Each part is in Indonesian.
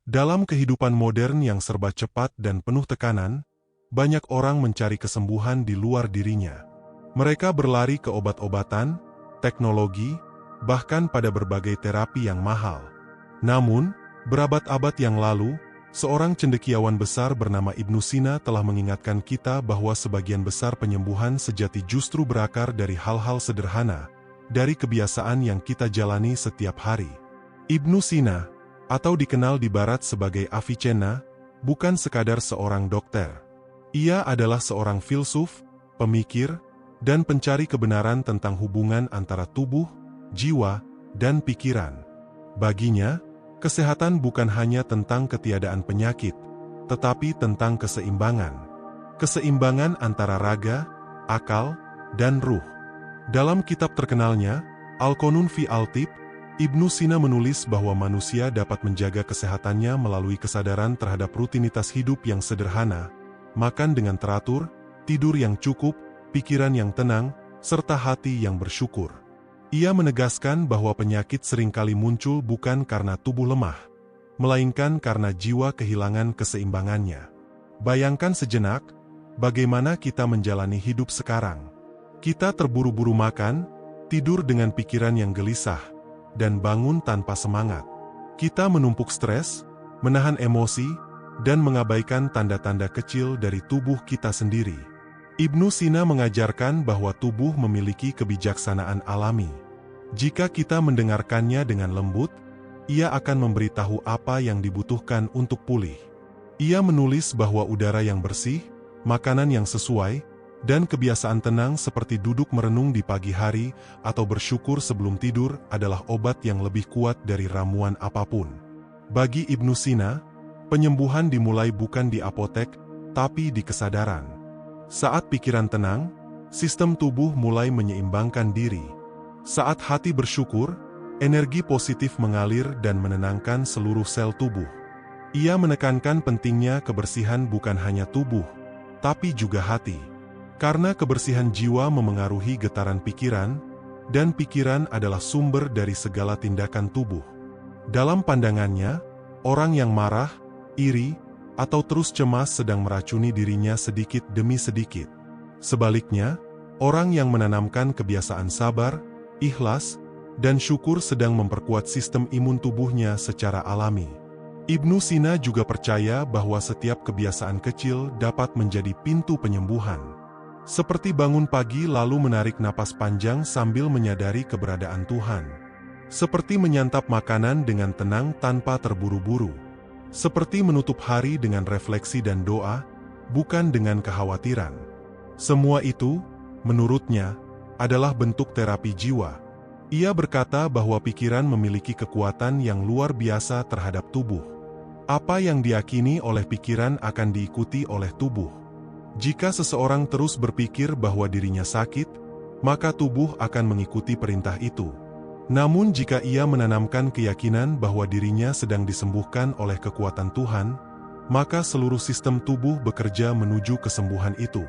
Dalam kehidupan modern yang serba cepat dan penuh tekanan, banyak orang mencari kesembuhan di luar dirinya. Mereka berlari ke obat-obatan, teknologi, bahkan pada berbagai terapi yang mahal. Namun, berabad-abad yang lalu, seorang cendekiawan besar bernama Ibnu Sina telah mengingatkan kita bahwa sebagian besar penyembuhan sejati justru berakar dari hal-hal sederhana, dari kebiasaan yang kita jalani setiap hari. Ibnu Sina, atau dikenal di barat sebagai Avicenna, bukan sekadar seorang dokter. Ia adalah seorang filsuf, pemikir, dan pencari kebenaran tentang hubungan antara tubuh, jiwa, dan pikiran. Baginya, kesehatan bukan hanya tentang ketiadaan penyakit, tetapi tentang keseimbangan. Keseimbangan antara raga, akal, dan ruh. Dalam kitab terkenalnya, Al-Qanun fi Al-Tib, Ibnu Sina menulis bahwa manusia dapat menjaga kesehatannya melalui kesadaran terhadap rutinitas hidup yang sederhana, makan dengan teratur, tidur yang cukup, pikiran yang tenang, serta hati yang bersyukur. Ia menegaskan bahwa penyakit seringkali muncul bukan karena tubuh lemah, melainkan karena jiwa kehilangan keseimbangannya. Bayangkan sejenak, bagaimana kita menjalani hidup sekarang. Kita terburu-buru makan, tidur dengan pikiran yang gelisah, dan bangun tanpa semangat. Kita menumpuk stres, menahan emosi, dan mengabaikan tanda-tanda kecil dari tubuh kita sendiri. Ibnu Sina mengajarkan bahwa tubuh memiliki kebijaksanaan alami. Jika kita mendengarkannya dengan lembut, ia akan memberitahu apa yang dibutuhkan untuk pulih. Ia menulis bahwa udara yang bersih, makanan yang sesuai, dan kebiasaan tenang seperti duduk merenung di pagi hari atau bersyukur sebelum tidur adalah obat yang lebih kuat dari ramuan apapun. Bagi Ibnu Sina, penyembuhan dimulai bukan di apotek, tapi di kesadaran. Saat pikiran tenang, sistem tubuh mulai menyeimbangkan diri. Saat hati bersyukur, energi positif mengalir dan menenangkan seluruh sel tubuh. Ia menekankan pentingnya kebersihan bukan hanya tubuh, tapi juga hati. Karena kebersihan jiwa memengaruhi getaran pikiran, dan pikiran adalah sumber dari segala tindakan tubuh. Dalam pandangannya, orang yang marah, iri, atau terus cemas sedang meracuni dirinya sedikit demi sedikit. Sebaliknya, orang yang menanamkan kebiasaan sabar, ikhlas, dan syukur sedang memperkuat sistem imun tubuhnya secara alami. Ibnu Sina juga percaya bahwa setiap kebiasaan kecil dapat menjadi pintu penyembuhan. Seperti bangun pagi lalu menarik napas panjang sambil menyadari keberadaan Tuhan. Seperti menyantap makanan dengan tenang tanpa terburu-buru. Seperti menutup hari dengan refleksi dan doa, bukan dengan kekhawatiran. Semua itu, menurutnya, adalah bentuk terapi jiwa. Ia berkata bahwa pikiran memiliki kekuatan yang luar biasa terhadap tubuh. Apa yang diyakini oleh pikiran akan diikuti oleh tubuh. Jika seseorang terus berpikir bahwa dirinya sakit, maka tubuh akan mengikuti perintah itu. Namun jika ia menanamkan keyakinan bahwa dirinya sedang disembuhkan oleh kekuatan Tuhan, maka seluruh sistem tubuh bekerja menuju kesembuhan itu.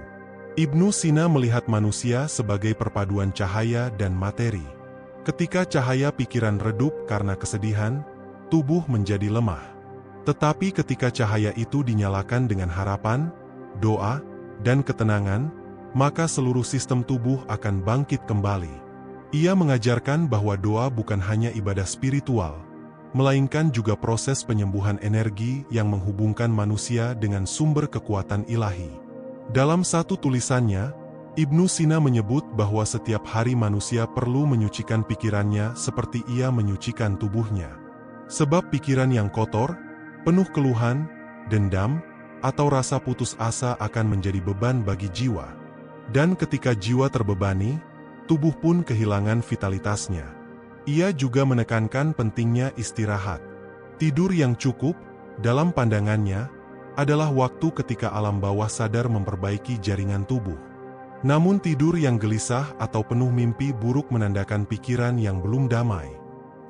Ibnu Sina melihat manusia sebagai perpaduan cahaya dan materi. Ketika cahaya pikiran redup karena kesedihan, tubuh menjadi lemah. Tetapi ketika cahaya itu dinyalakan dengan harapan, doa, dan ketenangan, maka seluruh sistem tubuh akan bangkit kembali. Ia mengajarkan bahwa doa bukan hanya ibadah spiritual, melainkan juga proses penyembuhan energi yang menghubungkan manusia dengan sumber kekuatan ilahi. Dalam satu tulisannya, Ibnu Sina menyebut bahwa setiap hari manusia perlu menyucikan pikirannya seperti ia menyucikan tubuhnya. Sebab pikiran yang kotor, penuh keluhan, dendam, atau rasa putus asa akan menjadi beban bagi jiwa. Dan ketika jiwa terbebani, tubuh pun kehilangan vitalitasnya. Ia juga menekankan pentingnya istirahat. Tidur yang cukup, dalam pandangannya, adalah waktu ketika alam bawah sadar memperbaiki jaringan tubuh. Namun tidur yang gelisah atau penuh mimpi buruk menandakan pikiran yang belum damai.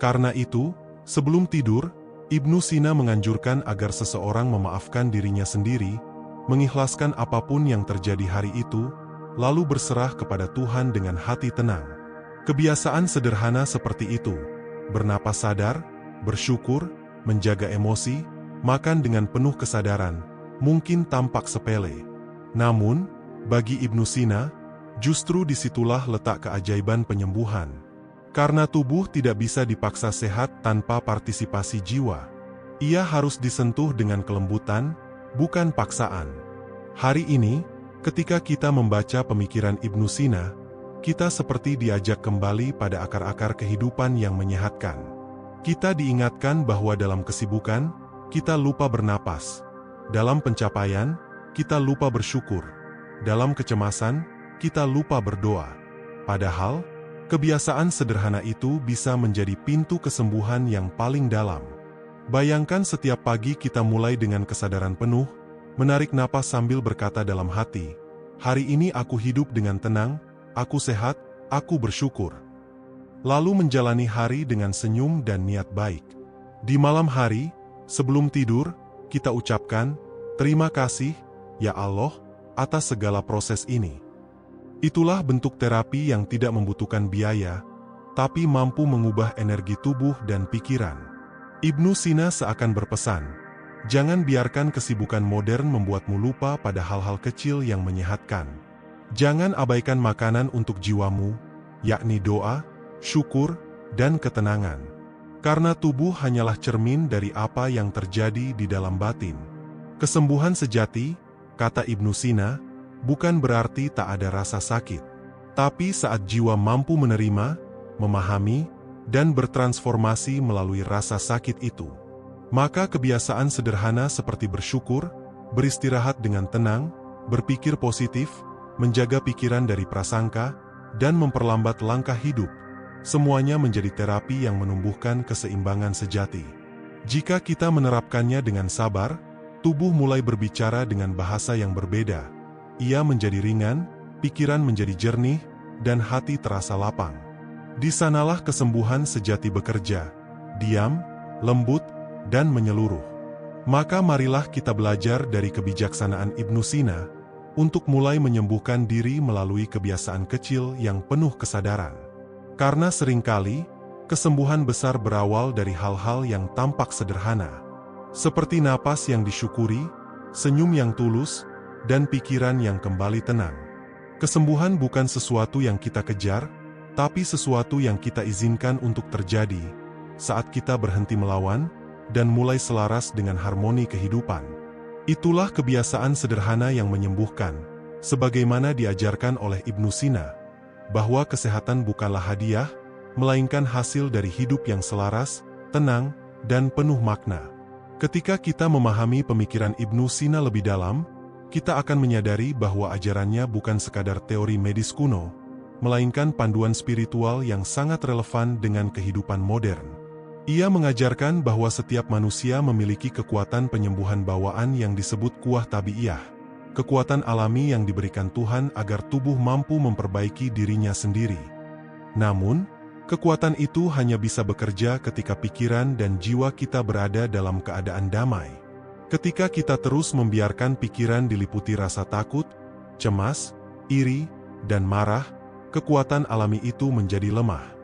Karena itu, sebelum tidur, Ibnu Sina menganjurkan agar seseorang memaafkan dirinya sendiri, mengikhlaskan apapun yang terjadi hari itu, lalu berserah kepada Tuhan dengan hati tenang. Kebiasaan sederhana seperti itu, bernapas sadar, bersyukur, menjaga emosi, makan dengan penuh kesadaran, mungkin tampak sepele. Namun, bagi Ibnu Sina, justru disitulah letak keajaiban penyembuhan. Karena tubuh tidak bisa dipaksa sehat tanpa partisipasi jiwa. Ia harus disentuh dengan kelembutan, bukan paksaan. Hari ini, ketika kita membaca pemikiran Ibnu Sina, kita seperti diajak kembali pada akar-akar kehidupan yang menyehatkan. Kita diingatkan bahwa dalam kesibukan, kita lupa bernapas. Dalam pencapaian, kita lupa bersyukur. Dalam kecemasan, kita lupa berdoa. Padahal, kebiasaan sederhana itu bisa menjadi pintu kesembuhan yang paling dalam. Bayangkan setiap pagi kita mulai dengan kesadaran penuh, menarik napas sambil berkata dalam hati, "Hari ini aku hidup dengan tenang, aku sehat, aku bersyukur." Lalu menjalani hari dengan senyum dan niat baik. Di malam hari, sebelum tidur, kita ucapkan, "Terima kasih, ya Allah, atas segala proses ini." Itulah bentuk terapi yang tidak membutuhkan biaya, tapi mampu mengubah energi tubuh dan pikiran. Ibnu Sina seakan berpesan, jangan biarkan kesibukan modern membuatmu lupa pada hal-hal kecil yang menyehatkan. Jangan abaikan makanan untuk jiwamu, yakni doa, syukur, dan ketenangan. Karena tubuh hanyalah cermin dari apa yang terjadi di dalam batin. Kesembuhan sejati, kata Ibnu Sina, bukan berarti tak ada rasa sakit. Tapi saat jiwa mampu menerima, memahami, dan bertransformasi melalui rasa sakit itu, maka kebiasaan sederhana seperti bersyukur, beristirahat dengan tenang, berpikir positif, menjaga pikiran dari prasangka, dan memperlambat langkah hidup, semuanya menjadi terapi yang menumbuhkan keseimbangan sejati. Jika kita menerapkannya dengan sabar, tubuh mulai berbicara dengan bahasa yang berbeda. Ia menjadi ringan, pikiran menjadi jernih, dan hati terasa lapang. Di sanalah kesembuhan sejati bekerja, diam, lembut, dan menyeluruh. Maka marilah kita belajar dari kebijaksanaan Ibnu Sina, untuk mulai menyembuhkan diri melalui kebiasaan kecil yang penuh kesadaran. Karena seringkali, kesembuhan besar berawal dari hal-hal yang tampak sederhana. Seperti napas yang disyukuri, senyum yang tulus, dan pikiran yang kembali tenang. Kesembuhan bukan sesuatu yang kita kejar, tapi sesuatu yang kita izinkan untuk terjadi, saat kita berhenti melawan, dan mulai selaras dengan harmoni kehidupan. Itulah kebiasaan sederhana yang menyembuhkan, sebagaimana diajarkan oleh Ibnu Sina, bahwa kesehatan bukanlah hadiah, melainkan hasil dari hidup yang selaras, tenang, dan penuh makna. Ketika kita memahami pemikiran Ibnu Sina lebih dalam, kita akan menyadari bahwa ajarannya bukan sekadar teori medis kuno, melainkan panduan spiritual yang sangat relevan dengan kehidupan modern. Ia mengajarkan bahwa setiap manusia memiliki kekuatan penyembuhan bawaan yang disebut quwwah tabi'iyah, kekuatan alami yang diberikan Tuhan agar tubuh mampu memperbaiki dirinya sendiri. Namun, kekuatan itu hanya bisa bekerja ketika pikiran dan jiwa kita berada dalam keadaan damai. Ketika kita terus membiarkan pikiran diliputi rasa takut, cemas, iri, dan marah, kekuatan alami itu menjadi lemah.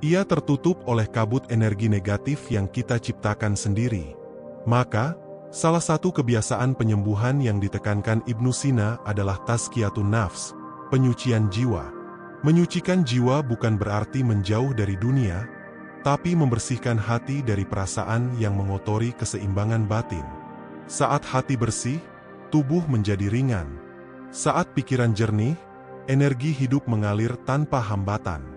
Ia tertutup oleh kabut energi negatif yang kita ciptakan sendiri. Maka, salah satu kebiasaan penyembuhan yang ditekankan Ibnu Sina adalah tazkiyatun nafs, penyucian jiwa. Menyucikan jiwa bukan berarti menjauh dari dunia, tapi membersihkan hati dari perasaan yang mengotori keseimbangan batin. Saat hati bersih, tubuh menjadi ringan. Saat pikiran jernih, energi hidup mengalir tanpa hambatan.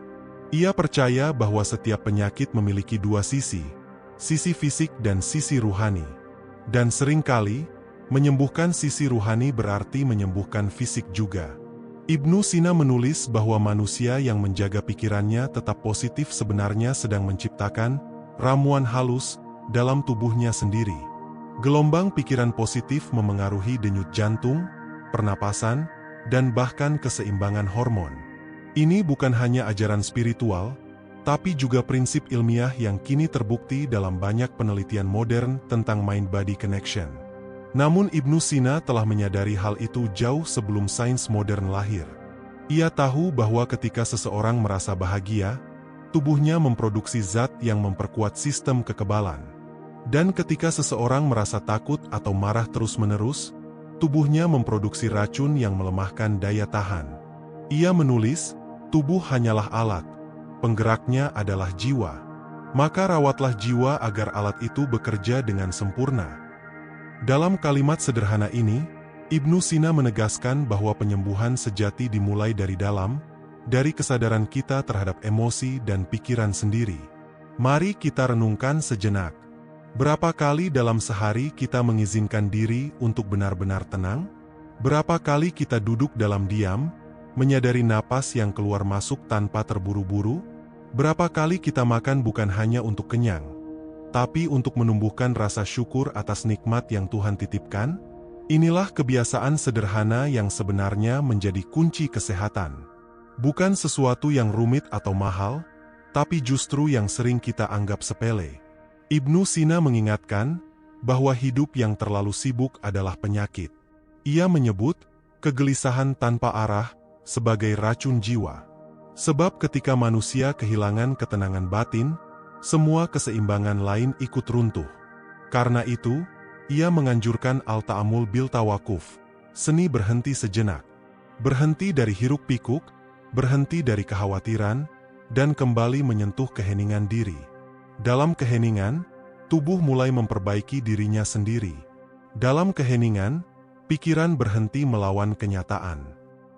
Ia percaya bahwa setiap penyakit memiliki dua sisi fisik dan sisi ruhani. Dan seringkali, menyembuhkan sisi ruhani berarti menyembuhkan fisik juga. Ibnu Sina menulis bahwa manusia yang menjaga pikirannya tetap positif sebenarnya sedang menciptakan ramuan halus dalam tubuhnya sendiri. Gelombang pikiran positif memengaruhi denyut jantung, pernapasan, dan bahkan keseimbangan hormon. Ini bukan hanya ajaran spiritual, tapi juga prinsip ilmiah yang kini terbukti dalam banyak penelitian modern tentang mind-body connection. Namun Ibnu Sina telah menyadari hal itu jauh sebelum sains modern lahir. Ia tahu bahwa ketika seseorang merasa bahagia, tubuhnya memproduksi zat yang memperkuat sistem kekebalan. Dan ketika seseorang merasa takut atau marah terus-menerus, tubuhnya memproduksi racun yang melemahkan daya tahan. Ia menulis, tubuh hanyalah alat, penggeraknya adalah jiwa. Maka rawatlah jiwa agar alat itu bekerja dengan sempurna. Dalam kalimat sederhana ini, Ibnu Sina menegaskan bahwa penyembuhan sejati dimulai dari dalam, dari kesadaran kita terhadap emosi dan pikiran sendiri. Mari kita renungkan sejenak. Berapa kali dalam sehari kita mengizinkan diri untuk benar-benar tenang? Berapa kali kita duduk dalam diam, menyadari napas yang keluar masuk tanpa terburu-buru? Berapa kali kita makan bukan hanya untuk kenyang, tapi untuk menumbuhkan rasa syukur atas nikmat yang Tuhan titipkan? Inilah kebiasaan sederhana yang sebenarnya menjadi kunci kesehatan. Bukan sesuatu yang rumit atau mahal, tapi justru yang sering kita anggap sepele. Ibnu Sina mengingatkan bahwa hidup yang terlalu sibuk adalah penyakit. Ia menyebut kegelisahan tanpa arah sebagai racun jiwa. Sebab ketika manusia kehilangan ketenangan batin, semua keseimbangan lain ikut runtuh. Karena itu, ia menganjurkan al-ta'amul bil tawakuf, seni berhenti sejenak. Berhenti dari hiruk-pikuk, berhenti dari kekhawatiran, dan kembali menyentuh keheningan diri. Dalam keheningan, tubuh mulai memperbaiki dirinya sendiri. Dalam keheningan, pikiran berhenti melawan kenyataan.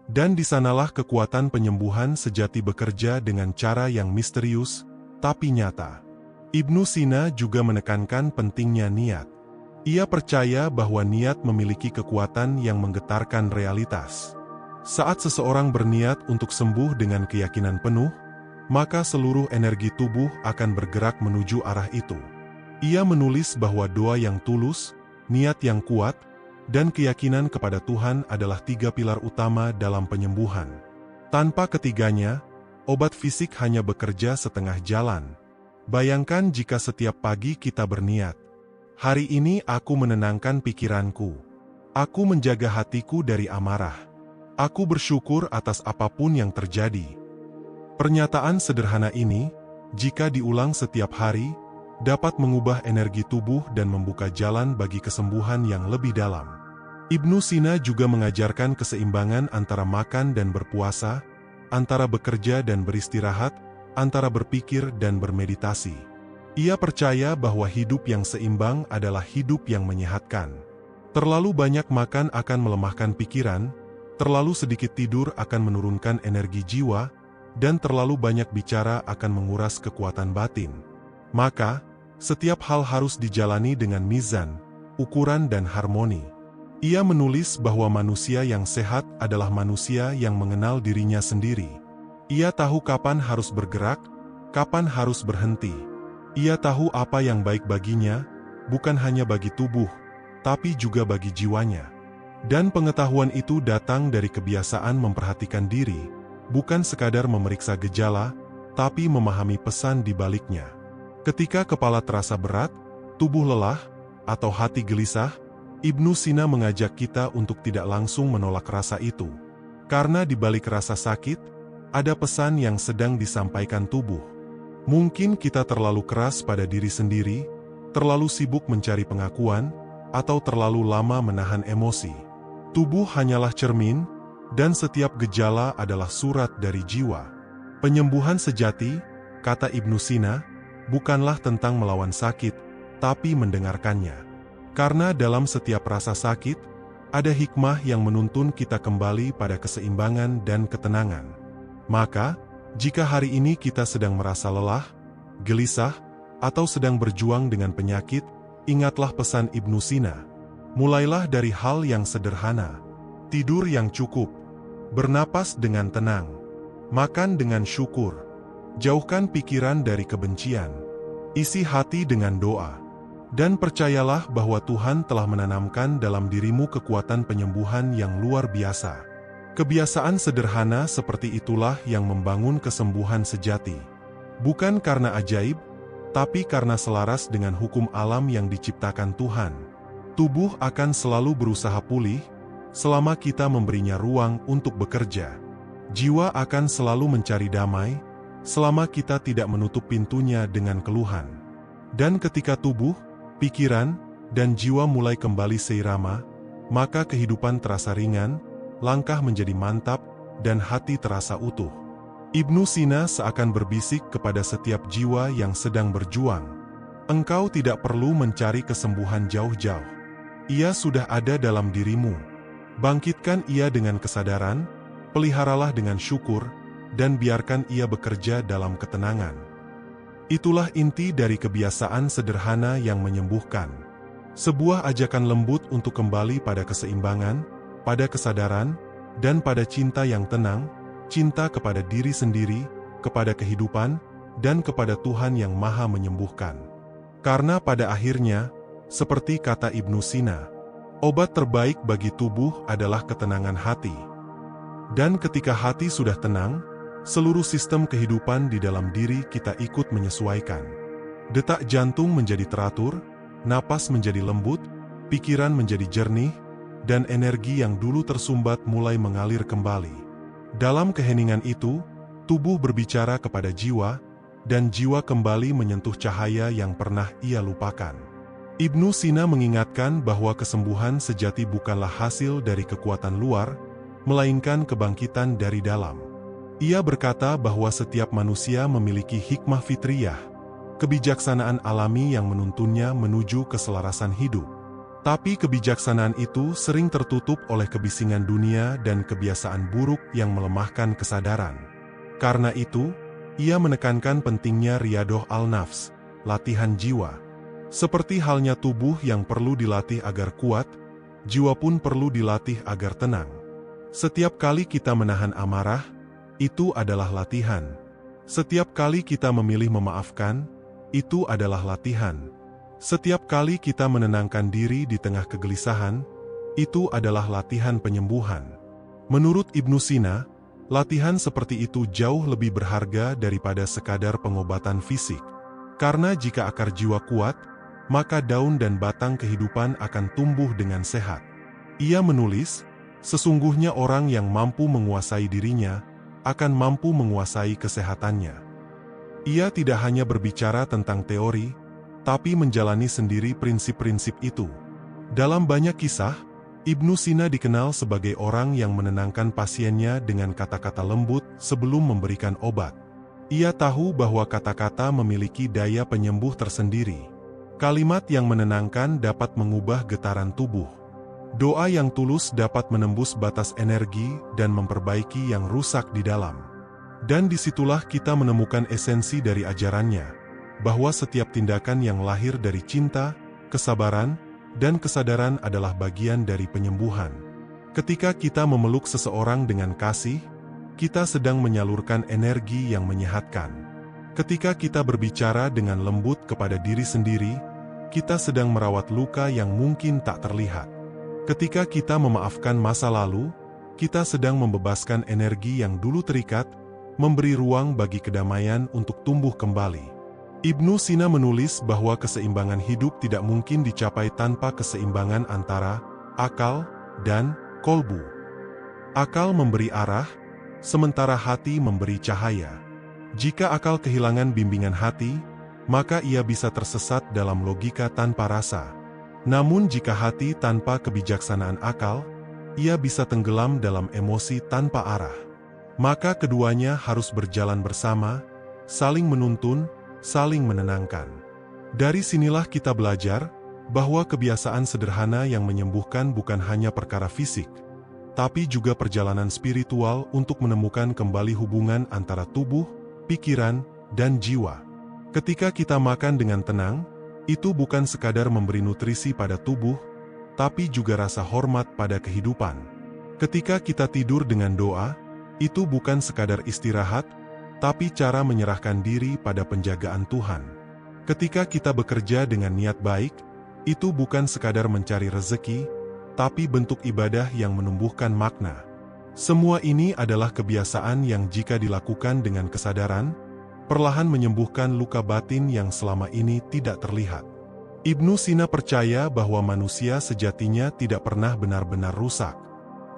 Dan di sanalah kekuatan penyembuhan sejati bekerja dengan cara yang misterius, tapi nyata. Ibnu Sina juga menekankan pentingnya niat. Ia percaya bahwa niat memiliki kekuatan yang menggetarkan realitas. Saat seseorang berniat untuk sembuh dengan keyakinan penuh, maka seluruh energi tubuh akan bergerak menuju arah itu. Ia menulis bahwa doa yang tulus, niat yang kuat, dan keyakinan kepada Tuhan adalah 3 pilar utama dalam penyembuhan. Tanpa ketiganya, obat fisik hanya bekerja setengah jalan. Bayangkan jika setiap pagi kita berniat, hari ini aku menenangkan pikiranku. Aku menjaga hatiku dari amarah. Aku bersyukur atas apapun yang terjadi. Pernyataan sederhana ini, jika diulang setiap hari, dapat mengubah energi tubuh dan membuka jalan bagi kesembuhan yang lebih dalam. Ibnu Sina juga mengajarkan keseimbangan antara makan dan berpuasa, antara bekerja dan beristirahat, antara berpikir dan bermeditasi. Ia percaya bahwa hidup yang seimbang adalah hidup yang menyehatkan. Terlalu banyak makan akan melemahkan pikiran, terlalu sedikit tidur akan menurunkan energi jiwa, dan terlalu banyak bicara akan menguras kekuatan batin. Maka, setiap hal harus dijalani dengan mizan, ukuran dan harmoni. Ia menulis bahwa manusia yang sehat adalah manusia yang mengenal dirinya sendiri. Ia tahu kapan harus bergerak, kapan harus berhenti. Ia tahu apa yang baik baginya, bukan hanya bagi tubuh, tapi juga bagi jiwanya. Dan pengetahuan itu datang dari kebiasaan memperhatikan diri, bukan sekadar memeriksa gejala, tapi memahami pesan di baliknya. Ketika kepala terasa berat, tubuh lelah, atau hati gelisah, Ibnu Sina mengajak kita untuk tidak langsung menolak rasa itu. Karena di balik rasa sakit, ada pesan yang sedang disampaikan tubuh. Mungkin kita terlalu keras pada diri sendiri, terlalu sibuk mencari pengakuan, atau terlalu lama menahan emosi. Tubuh hanyalah cermin, dan setiap gejala adalah surat dari jiwa. Penyembuhan sejati, kata Ibnu Sina, bukanlah tentang melawan sakit, tapi mendengarkannya. Karena dalam setiap rasa sakit, ada hikmah yang menuntun kita kembali pada keseimbangan dan ketenangan. Maka, jika hari ini kita sedang merasa lelah, gelisah, atau sedang berjuang dengan penyakit, ingatlah pesan Ibnu Sina. Mulailah dari hal yang sederhana. Tidur yang cukup, bernapas dengan tenang, makan dengan syukur, jauhkan pikiran dari kebencian, isi hati dengan doa, dan percayalah bahwa Tuhan telah menanamkan dalam dirimu kekuatan penyembuhan yang luar biasa. Kebiasaan sederhana seperti itulah yang membangun kesembuhan sejati. Bukan karena ajaib, tapi karena selaras dengan hukum alam yang diciptakan Tuhan. Tubuh akan selalu berusaha pulih, selama kita memberinya ruang untuk bekerja. Jiwa akan selalu mencari damai, selama kita tidak menutup pintunya dengan keluhan. Dan ketika tubuh, pikiran, dan jiwa mulai kembali seirama, maka kehidupan terasa ringan, langkah menjadi mantap, dan hati terasa utuh. Ibnu Sina seakan berbisik kepada setiap jiwa yang sedang berjuang. Engkau tidak perlu mencari kesembuhan jauh-jauh. Ia sudah ada dalam dirimu. Bangkitkan ia dengan kesadaran, peliharalah dengan syukur, dan biarkan ia bekerja dalam ketenangan. Itulah inti dari kebiasaan sederhana yang menyembuhkan. Sebuah ajakan lembut untuk kembali pada keseimbangan, pada kesadaran, dan pada cinta yang tenang, cinta kepada diri sendiri, kepada kehidupan, dan kepada Tuhan yang Maha Menyembuhkan. Karena pada akhirnya, seperti kata Ibnu Sina, obat terbaik bagi tubuh adalah ketenangan hati. Dan ketika hati sudah tenang, seluruh sistem kehidupan di dalam diri kita ikut menyesuaikan. Detak jantung menjadi teratur, napas menjadi lembut, pikiran menjadi jernih, dan energi yang dulu tersumbat mulai mengalir kembali. Dalam keheningan itu, tubuh berbicara kepada jiwa, dan jiwa kembali menyentuh cahaya yang pernah ia lupakan. Ibnu Sina mengingatkan bahwa kesembuhan sejati bukanlah hasil dari kekuatan luar, melainkan kebangkitan dari dalam. Ia berkata bahwa setiap manusia memiliki hikmah fitriyah, kebijaksanaan alami yang menuntunnya menuju keselarasan hidup. Tapi kebijaksanaan itu sering tertutup oleh kebisingan dunia dan kebiasaan buruk yang melemahkan kesadaran. Karena itu, ia menekankan pentingnya riyadoh al-nafs, latihan jiwa. Seperti halnya tubuh yang perlu dilatih agar kuat, jiwa pun perlu dilatih agar tenang. Setiap kali kita menahan amarah, itu adalah latihan. Setiap kali kita memilih memaafkan, itu adalah latihan. Setiap kali kita menenangkan diri di tengah kegelisahan, itu adalah latihan penyembuhan. Menurut Ibnu Sina, latihan seperti itu jauh lebih berharga daripada sekadar pengobatan fisik. Karena jika akar jiwa kuat, maka daun dan batang kehidupan akan tumbuh dengan sehat. Ia menulis, sesungguhnya orang yang mampu menguasai dirinya, akan mampu menguasai kesehatannya. Ia tidak hanya berbicara tentang teori, tapi menjalani sendiri prinsip-prinsip itu. Dalam banyak kisah, Ibnu Sina dikenal sebagai orang yang menenangkan pasiennya dengan kata-kata lembut sebelum memberikan obat. Ia tahu bahwa kata-kata memiliki daya penyembuh tersendiri. Kalimat yang menenangkan dapat mengubah getaran tubuh. Doa yang tulus dapat menembus batas energi dan memperbaiki yang rusak di dalam. Dan disitulah kita menemukan esensi dari ajarannya, bahwa setiap tindakan yang lahir dari cinta, kesabaran, dan kesadaran adalah bagian dari penyembuhan. Ketika kita memeluk seseorang dengan kasih, kita sedang menyalurkan energi yang menyehatkan. Ketika kita berbicara dengan lembut kepada diri sendiri, kita sedang merawat luka yang mungkin tak terlihat. Ketika kita memaafkan masa lalu, kita sedang membebaskan energi yang dulu terikat, memberi ruang bagi kedamaian untuk tumbuh kembali. Ibnu Sina menulis bahwa keseimbangan hidup tidak mungkin dicapai tanpa keseimbangan antara akal dan kolbu. Akal memberi arah, sementara hati memberi cahaya. Jika akal kehilangan bimbingan hati, maka ia bisa tersesat dalam logika tanpa rasa. Namun jika hati tanpa kebijaksanaan akal, ia bisa tenggelam dalam emosi tanpa arah. Maka keduanya harus berjalan bersama, saling menuntun, saling menenangkan. Dari sinilah kita belajar bahwa kebiasaan sederhana yang menyembuhkan bukan hanya perkara fisik, tapi juga perjalanan spiritual untuk menemukan kembali hubungan antara tubuh, pikiran, dan jiwa. Ketika kita makan dengan tenang, itu bukan sekadar memberi nutrisi pada tubuh, tapi juga rasa hormat pada kehidupan. Ketika kita tidur dengan doa, itu bukan sekadar istirahat, tapi cara menyerahkan diri pada penjagaan Tuhan. Ketika kita bekerja dengan niat baik, itu bukan sekadar mencari rezeki, tapi bentuk ibadah yang menumbuhkan makna. Semua ini adalah kebiasaan yang jika dilakukan dengan kesadaran, perlahan menyembuhkan luka batin yang selama ini tidak terlihat. Ibnu Sina percaya bahwa manusia sejatinya tidak pernah benar-benar rusak.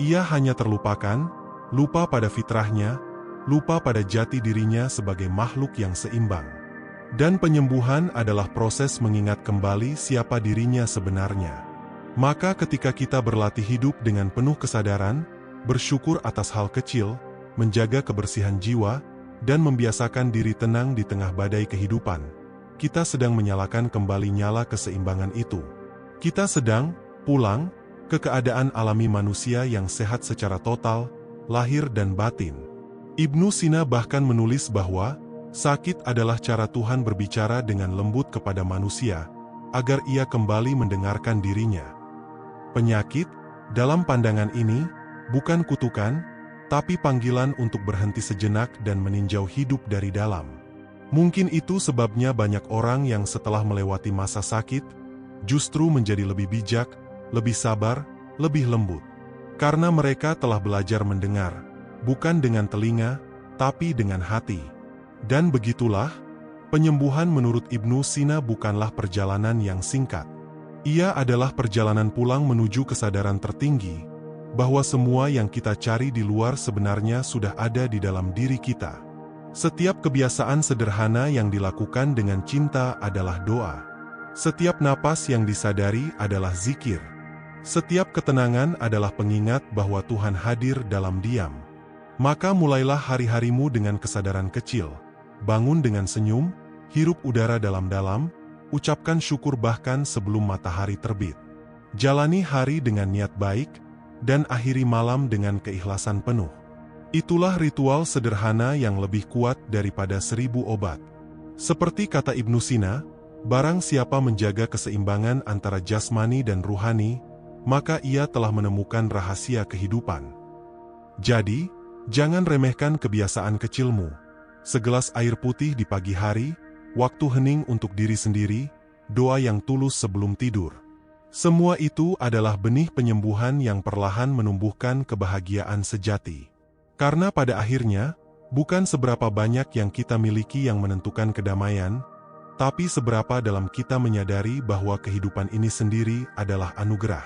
Ia hanya terlupakan, lupa pada fitrahnya, lupa pada jati dirinya sebagai makhluk yang seimbang. Dan penyembuhan adalah proses mengingat kembali siapa dirinya sebenarnya. Maka ketika kita berlatih hidup dengan penuh kesadaran, bersyukur atas hal kecil, menjaga kebersihan jiwa, dan membiasakan diri tenang di tengah badai kehidupan, kita sedang menyalakan kembali nyala keseimbangan itu. Kita sedang pulang ke keadaan alami manusia yang sehat secara total, lahir dan batin. Ibnu Sina bahkan menulis bahwa sakit adalah cara Tuhan berbicara dengan lembut kepada manusia, agar ia kembali mendengarkan dirinya. Penyakit, dalam pandangan ini, bukan kutukan, tapi panggilan untuk berhenti sejenak dan meninjau hidup dari dalam. Mungkin itu sebabnya banyak orang yang setelah melewati masa sakit, justru menjadi lebih bijak, lebih sabar, lebih lembut. Karena mereka telah belajar mendengar, bukan dengan telinga, tapi dengan hati. Dan begitulah, penyembuhan menurut Ibnu Sina bukanlah perjalanan yang singkat. Ia adalah perjalanan pulang menuju kesadaran tertinggi, bahwa semua yang kita cari di luar sebenarnya sudah ada di dalam diri kita. Setiap kebiasaan sederhana yang dilakukan dengan cinta adalah doa. Setiap napas yang disadari adalah zikir. Setiap ketenangan adalah pengingat bahwa Tuhan hadir dalam diam. Maka mulailah hari-harimu dengan kesadaran kecil. Bangun dengan senyum, hirup udara dalam-dalam, ucapkan syukur bahkan sebelum matahari terbit. Jalani hari dengan niat baik, dan akhiri malam dengan keikhlasan penuh. Itulah ritual sederhana yang lebih kuat daripada 1000 obat. Seperti kata Ibnu Sina, barang siapa menjaga keseimbangan antara jasmani dan ruhani, maka ia telah menemukan rahasia kehidupan. Jadi, jangan remehkan kebiasaan kecilmu. Segelas air putih di pagi hari, waktu hening untuk diri sendiri, doa yang tulus sebelum tidur. Semua itu adalah benih penyembuhan yang perlahan menumbuhkan kebahagiaan sejati. Karena pada akhirnya, bukan seberapa banyak yang kita miliki yang menentukan kedamaian, tapi seberapa dalam kita menyadari bahwa kehidupan ini sendiri adalah anugerah.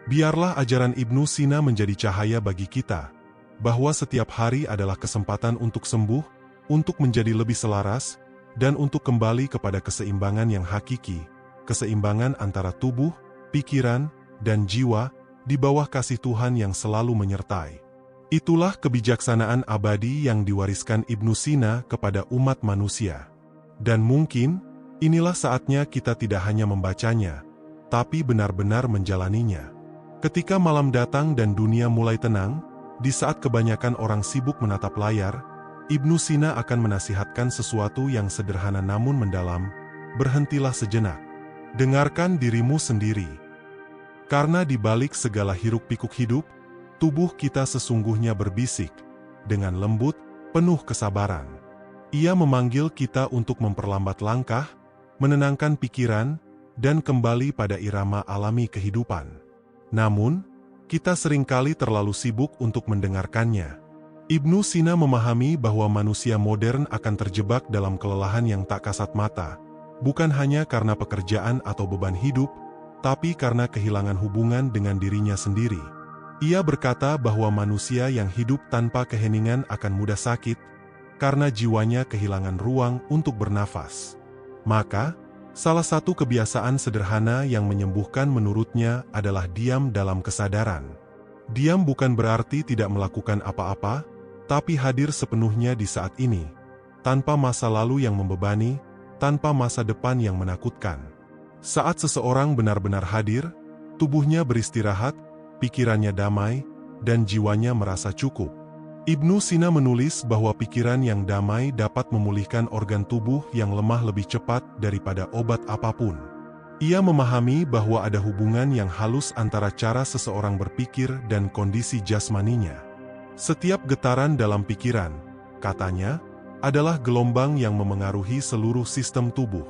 Biarlah ajaran Ibnu Sina menjadi cahaya bagi kita, bahwa setiap hari adalah kesempatan untuk sembuh, untuk menjadi lebih selaras, dan untuk kembali kepada keseimbangan yang hakiki, keseimbangan antara tubuh, pikiran, dan jiwa, di bawah kasih Tuhan yang selalu menyertai. Itulah kebijaksanaan abadi yang diwariskan Ibnu Sina kepada umat manusia. Dan mungkin, inilah saatnya kita tidak hanya membacanya, tapi benar-benar menjalaninya. Ketika malam datang dan dunia mulai tenang, di saat kebanyakan orang sibuk menatap layar, Ibnu Sina akan menasihatkan sesuatu yang sederhana namun mendalam, berhentilah sejenak. Dengarkan dirimu sendiri. Karena di balik segala hiruk-pikuk hidup, tubuh kita sesungguhnya berbisik, dengan lembut, penuh kesabaran. Ia memanggil kita untuk memperlambat langkah, menenangkan pikiran, dan kembali pada irama alami kehidupan. Namun, kita seringkali terlalu sibuk untuk mendengarkannya. Ibnu Sina memahami bahwa manusia modern akan terjebak dalam kelelahan yang tak kasat mata, bukan hanya karena pekerjaan atau beban hidup, tapi karena kehilangan hubungan dengan dirinya sendiri. Ia berkata bahwa manusia yang hidup tanpa keheningan akan mudah sakit, karena jiwanya kehilangan ruang untuk bernafas. Maka, salah satu kebiasaan sederhana yang menyembuhkan menurutnya adalah diam dalam kesadaran. Diam bukan berarti tidak melakukan apa-apa, tapi hadir sepenuhnya di saat ini, tanpa masa lalu yang membebani, tanpa masa depan yang menakutkan. Saat seseorang benar-benar hadir, tubuhnya beristirahat, pikirannya damai, dan jiwanya merasa cukup. Ibnu Sina menulis bahwa pikiran yang damai dapat memulihkan organ tubuh yang lemah lebih cepat daripada obat apapun. Ia memahami bahwa ada hubungan yang halus antara cara seseorang berpikir dan kondisi jasmaninya. Setiap getaran dalam pikiran, katanya, adalah gelombang yang memengaruhi seluruh sistem tubuh.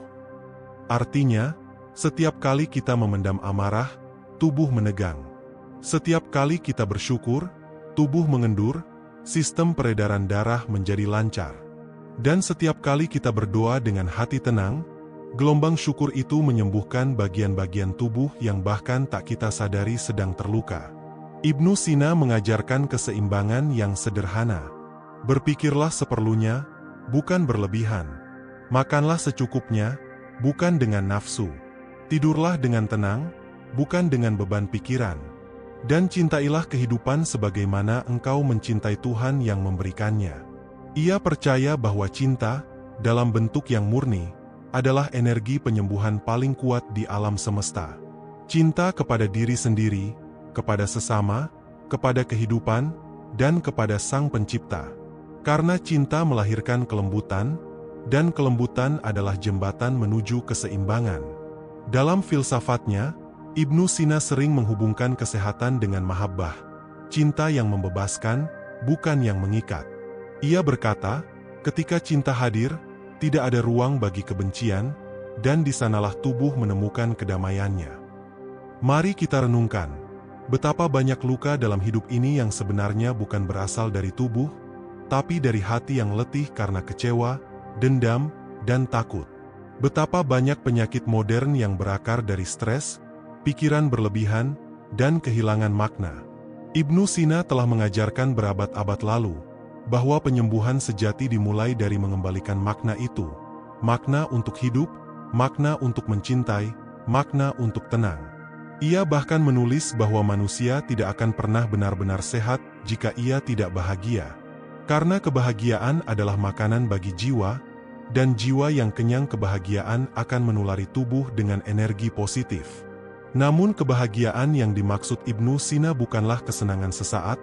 Artinya, setiap kali kita memendam amarah, tubuh menegang. Setiap kali kita bersyukur, tubuh mengendur, sistem peredaran darah menjadi lancar. Dan setiap kali kita berdoa dengan hati tenang, gelombang syukur itu menyembuhkan bagian-bagian tubuh yang bahkan tak kita sadari sedang terluka. Ibnu Sina mengajarkan keseimbangan yang sederhana. Berpikirlah seperlunya, bukan berlebihan. Makanlah secukupnya, bukan dengan nafsu. Tidurlah dengan tenang, bukan dengan beban pikiran. Dan cintailah kehidupan sebagaimana engkau mencintai Tuhan yang memberikannya. Ia percaya bahwa cinta, dalam bentuk yang murni, adalah energi penyembuhan paling kuat di alam semesta. Cinta kepada diri sendiri, kepada sesama, kepada kehidupan, dan kepada Sang Pencipta. Karena cinta melahirkan kelembutan, dan kelembutan adalah jembatan menuju keseimbangan. Dalam filsafatnya, Ibnu Sina sering menghubungkan kesehatan dengan mahabbah, cinta yang membebaskan, bukan yang mengikat. Ia berkata, ketika cinta hadir, tidak ada ruang bagi kebencian, dan di sanalah tubuh menemukan kedamaiannya. Mari kita renungkan, betapa banyak luka dalam hidup ini yang sebenarnya bukan berasal dari tubuh, tapi dari hati yang letih karena kecewa, dendam, dan takut. Betapa banyak penyakit modern yang berakar dari stres, pikiran berlebihan, dan kehilangan makna. Ibnu Sina telah mengajarkan berabad-abad lalu, bahwa penyembuhan sejati dimulai dari mengembalikan makna itu. Makna untuk hidup, makna untuk mencintai, makna untuk tenang. Ia bahkan menulis bahwa manusia tidak akan pernah benar-benar sehat jika ia tidak bahagia. Karena kebahagiaan adalah makanan bagi jiwa, dan jiwa yang kenyang kebahagiaan akan menulari tubuh dengan energi positif. Namun kebahagiaan yang dimaksud Ibnu Sina bukanlah kesenangan sesaat,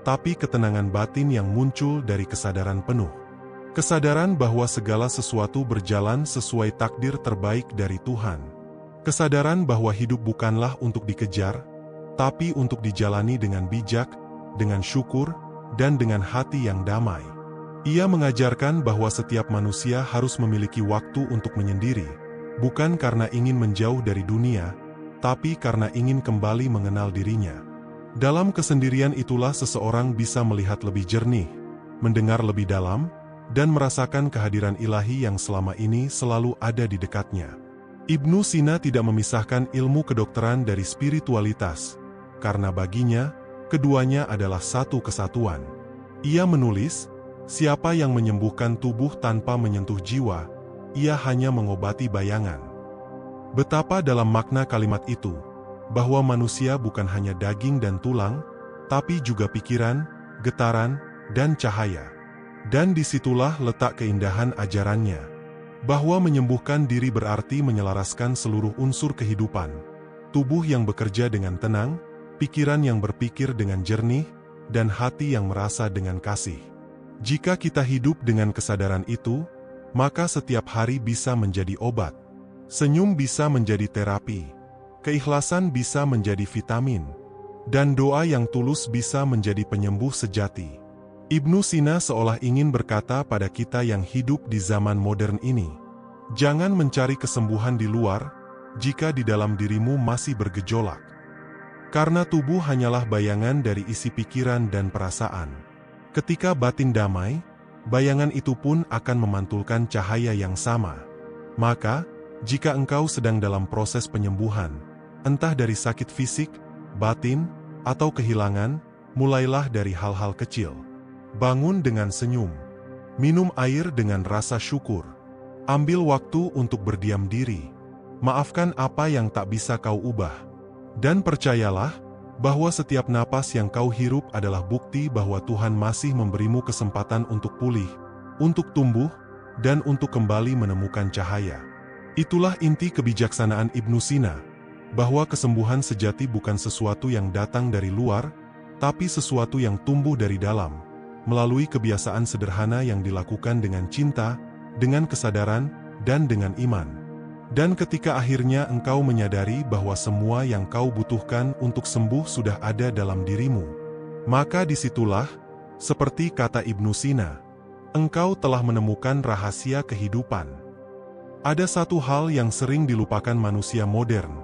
tapi ketenangan batin yang muncul dari kesadaran penuh. Kesadaran bahwa segala sesuatu berjalan sesuai takdir terbaik dari Tuhan. Kesadaran bahwa hidup bukanlah untuk dikejar, tapi untuk dijalani dengan bijak, dengan syukur, dan dengan hati yang damai. Ia mengajarkan bahwa setiap manusia harus memiliki waktu untuk menyendiri, bukan karena ingin menjauh dari dunia, tapi karena ingin kembali mengenal dirinya. Dalam kesendirian itulah seseorang bisa melihat lebih jernih, mendengar lebih dalam, dan merasakan kehadiran ilahi yang selama ini selalu ada di dekatnya. Ibnu Sina tidak memisahkan ilmu kedokteran dari spiritualitas, karena baginya, keduanya adalah satu kesatuan. Ia menulis, siapa yang menyembuhkan tubuh tanpa menyentuh jiwa, ia hanya mengobati bayangan. Betapa dalam makna kalimat itu, bahwa manusia bukan hanya daging dan tulang, tapi juga pikiran, getaran, dan cahaya. Dan disitulah letak keindahan ajarannya, bahwa menyembuhkan diri berarti menyelaraskan seluruh unsur kehidupan, tubuh yang bekerja dengan tenang, pikiran yang berpikir dengan jernih, dan hati yang merasa dengan kasih. Jika kita hidup dengan kesadaran itu, maka setiap hari bisa menjadi obat. Senyum bisa menjadi terapi. Keikhlasan bisa menjadi vitamin. Dan doa yang tulus bisa menjadi penyembuh sejati. Ibnu Sina seolah ingin berkata pada kita yang hidup di zaman modern ini, jangan mencari kesembuhan di luar, jika di dalam dirimu masih bergejolak. Karena tubuh hanyalah bayangan dari isi pikiran dan perasaan. Ketika batin damai, bayangan itu pun akan memantulkan cahaya yang sama. Maka, jika engkau sedang dalam proses penyembuhan, entah dari sakit fisik, batin, atau kehilangan, mulailah dari hal-hal kecil. Bangun dengan senyum. Minum air dengan rasa syukur. Ambil waktu untuk berdiam diri. Maafkan apa yang tak bisa kau ubah. Dan percayalah, bahwa setiap napas yang kau hirup adalah bukti bahwa Tuhan masih memberimu kesempatan untuk pulih, untuk tumbuh, dan untuk kembali menemukan cahaya. Itulah inti kebijaksanaan Ibnu Sina, bahwa kesembuhan sejati bukan sesuatu yang datang dari luar, tapi sesuatu yang tumbuh dari dalam, melalui kebiasaan sederhana yang dilakukan dengan cinta, dengan kesadaran, dan dengan iman. Dan ketika akhirnya engkau menyadari bahwa semua yang kau butuhkan untuk sembuh sudah ada dalam dirimu, maka disitulah, seperti kata Ibnu Sina, engkau telah menemukan rahasia kehidupan. Ada satu hal yang sering dilupakan manusia modern,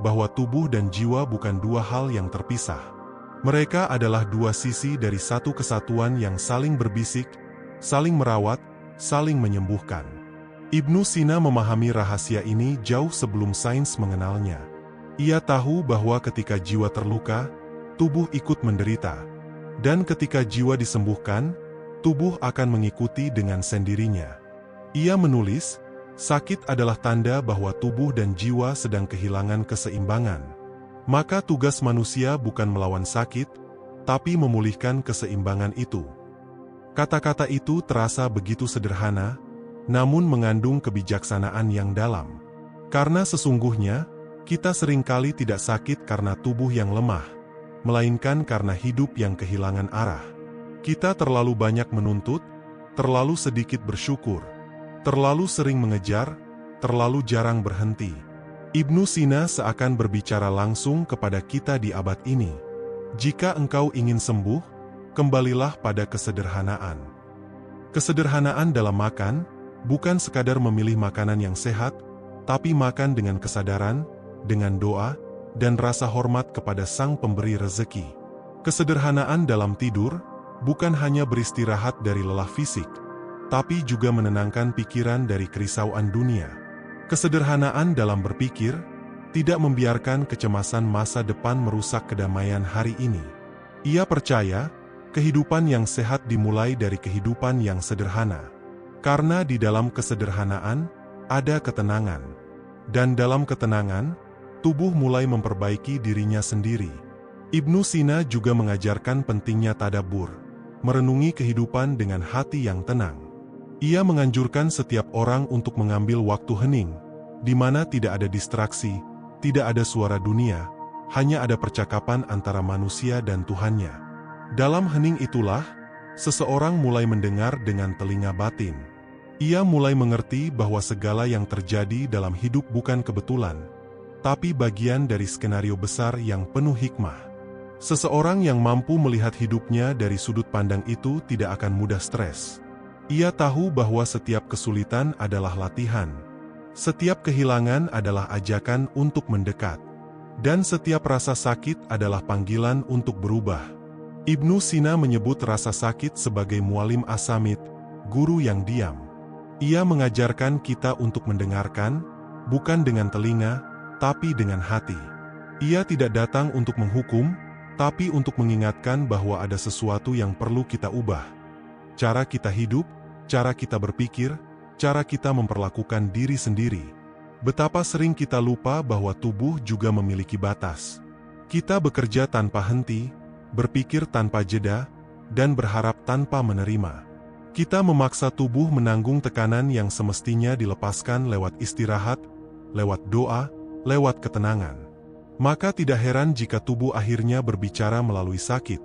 bahwa tubuh dan jiwa bukan dua hal yang terpisah. Mereka adalah dua sisi dari satu kesatuan yang saling berbisik, saling merawat, saling menyembuhkan. Ibnu Sina memahami rahasia ini jauh sebelum sains mengenalnya. Ia tahu bahwa ketika jiwa terluka, tubuh ikut menderita. Dan ketika jiwa disembuhkan, tubuh akan mengikuti dengan sendirinya. Ia menulis, sakit adalah tanda bahwa tubuh dan jiwa sedang kehilangan keseimbangan. Maka tugas manusia bukan melawan sakit, tapi memulihkan keseimbangan itu. Kata-kata itu terasa begitu sederhana, namun mengandung kebijaksanaan yang dalam. Karena sesungguhnya, kita seringkali tidak sakit karena tubuh yang lemah, melainkan karena hidup yang kehilangan arah. Kita terlalu banyak menuntut, terlalu sedikit bersyukur, terlalu sering mengejar, terlalu jarang berhenti. Ibnu Sina seakan berbicara langsung kepada kita di abad ini. Jika engkau ingin sembuh, kembalilah pada kesederhanaan. Kesederhanaan dalam makan, bukan sekadar memilih makanan yang sehat, tapi makan dengan kesadaran, dengan doa, dan rasa hormat kepada Sang Pemberi rezeki. Kesederhanaan dalam tidur, bukan hanya beristirahat dari lelah fisik, tapi juga menenangkan pikiran dari kerisauan dunia. Kesederhanaan dalam berpikir, tidak membiarkan kecemasan masa depan merusak kedamaian hari ini. Ia percaya, kehidupan yang sehat dimulai dari kehidupan yang sederhana. Karena di dalam kesederhanaan, ada ketenangan. Dan dalam ketenangan, tubuh mulai memperbaiki dirinya sendiri. Ibnu Sina juga mengajarkan pentingnya tadabbur, merenungi kehidupan dengan hati yang tenang. Ia menganjurkan setiap orang untuk mengambil waktu hening, di mana tidak ada distraksi, tidak ada suara dunia, hanya ada percakapan antara manusia dan Tuhannya. Dalam hening itulah, seseorang mulai mendengar dengan telinga batin. Ia mulai mengerti bahwa segala yang terjadi dalam hidup bukan kebetulan, tapi bagian dari skenario besar yang penuh hikmah. Seseorang yang mampu melihat hidupnya dari sudut pandang itu tidak akan mudah stres. Ia tahu bahwa setiap kesulitan adalah latihan. Setiap kehilangan adalah ajakan untuk mendekat. Dan setiap rasa sakit adalah panggilan untuk berubah. Ibnu Sina menyebut rasa sakit sebagai mualim asamit, guru yang diam. Ia mengajarkan kita untuk mendengarkan, bukan dengan telinga, tapi dengan hati. Ia tidak datang untuk menghukum, tapi untuk mengingatkan bahwa ada sesuatu yang perlu kita ubah. Cara kita hidup, cara kita berpikir, cara kita memperlakukan diri sendiri. Betapa sering kita lupa bahwa tubuh juga memiliki batas. Kita bekerja tanpa henti, berpikir tanpa jeda, dan berharap tanpa menerima. Kita memaksa tubuh menanggung tekanan yang semestinya dilepaskan lewat istirahat, lewat doa, lewat ketenangan. Maka tidak heran jika tubuh akhirnya berbicara melalui sakit,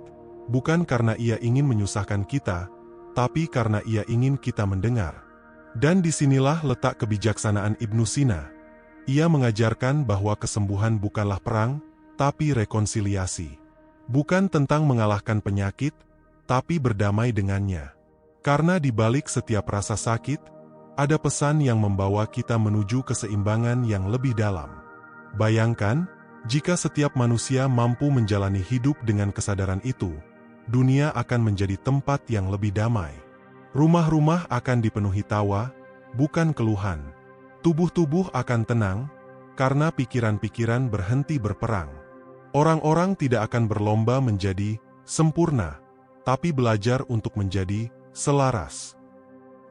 bukan karena ia ingin menyusahkan kita, tapi karena ia ingin kita mendengar. Dan disinilah letak kebijaksanaan Ibnu Sina. Ia mengajarkan bahwa kesembuhan bukanlah perang, tapi rekonsiliasi. Bukan tentang mengalahkan penyakit, tapi berdamai dengannya. Karena di balik setiap rasa sakit, ada pesan yang membawa kita menuju keseimbangan yang lebih dalam. Bayangkan, jika setiap manusia mampu menjalani hidup dengan kesadaran itu, dunia akan menjadi tempat yang lebih damai. Rumah-rumah akan dipenuhi tawa, bukan keluhan. Tubuh-tubuh akan tenang, karena pikiran-pikiran berhenti berperang. Orang-orang tidak akan berlomba menjadi sempurna, tapi belajar untuk menjadi selaras.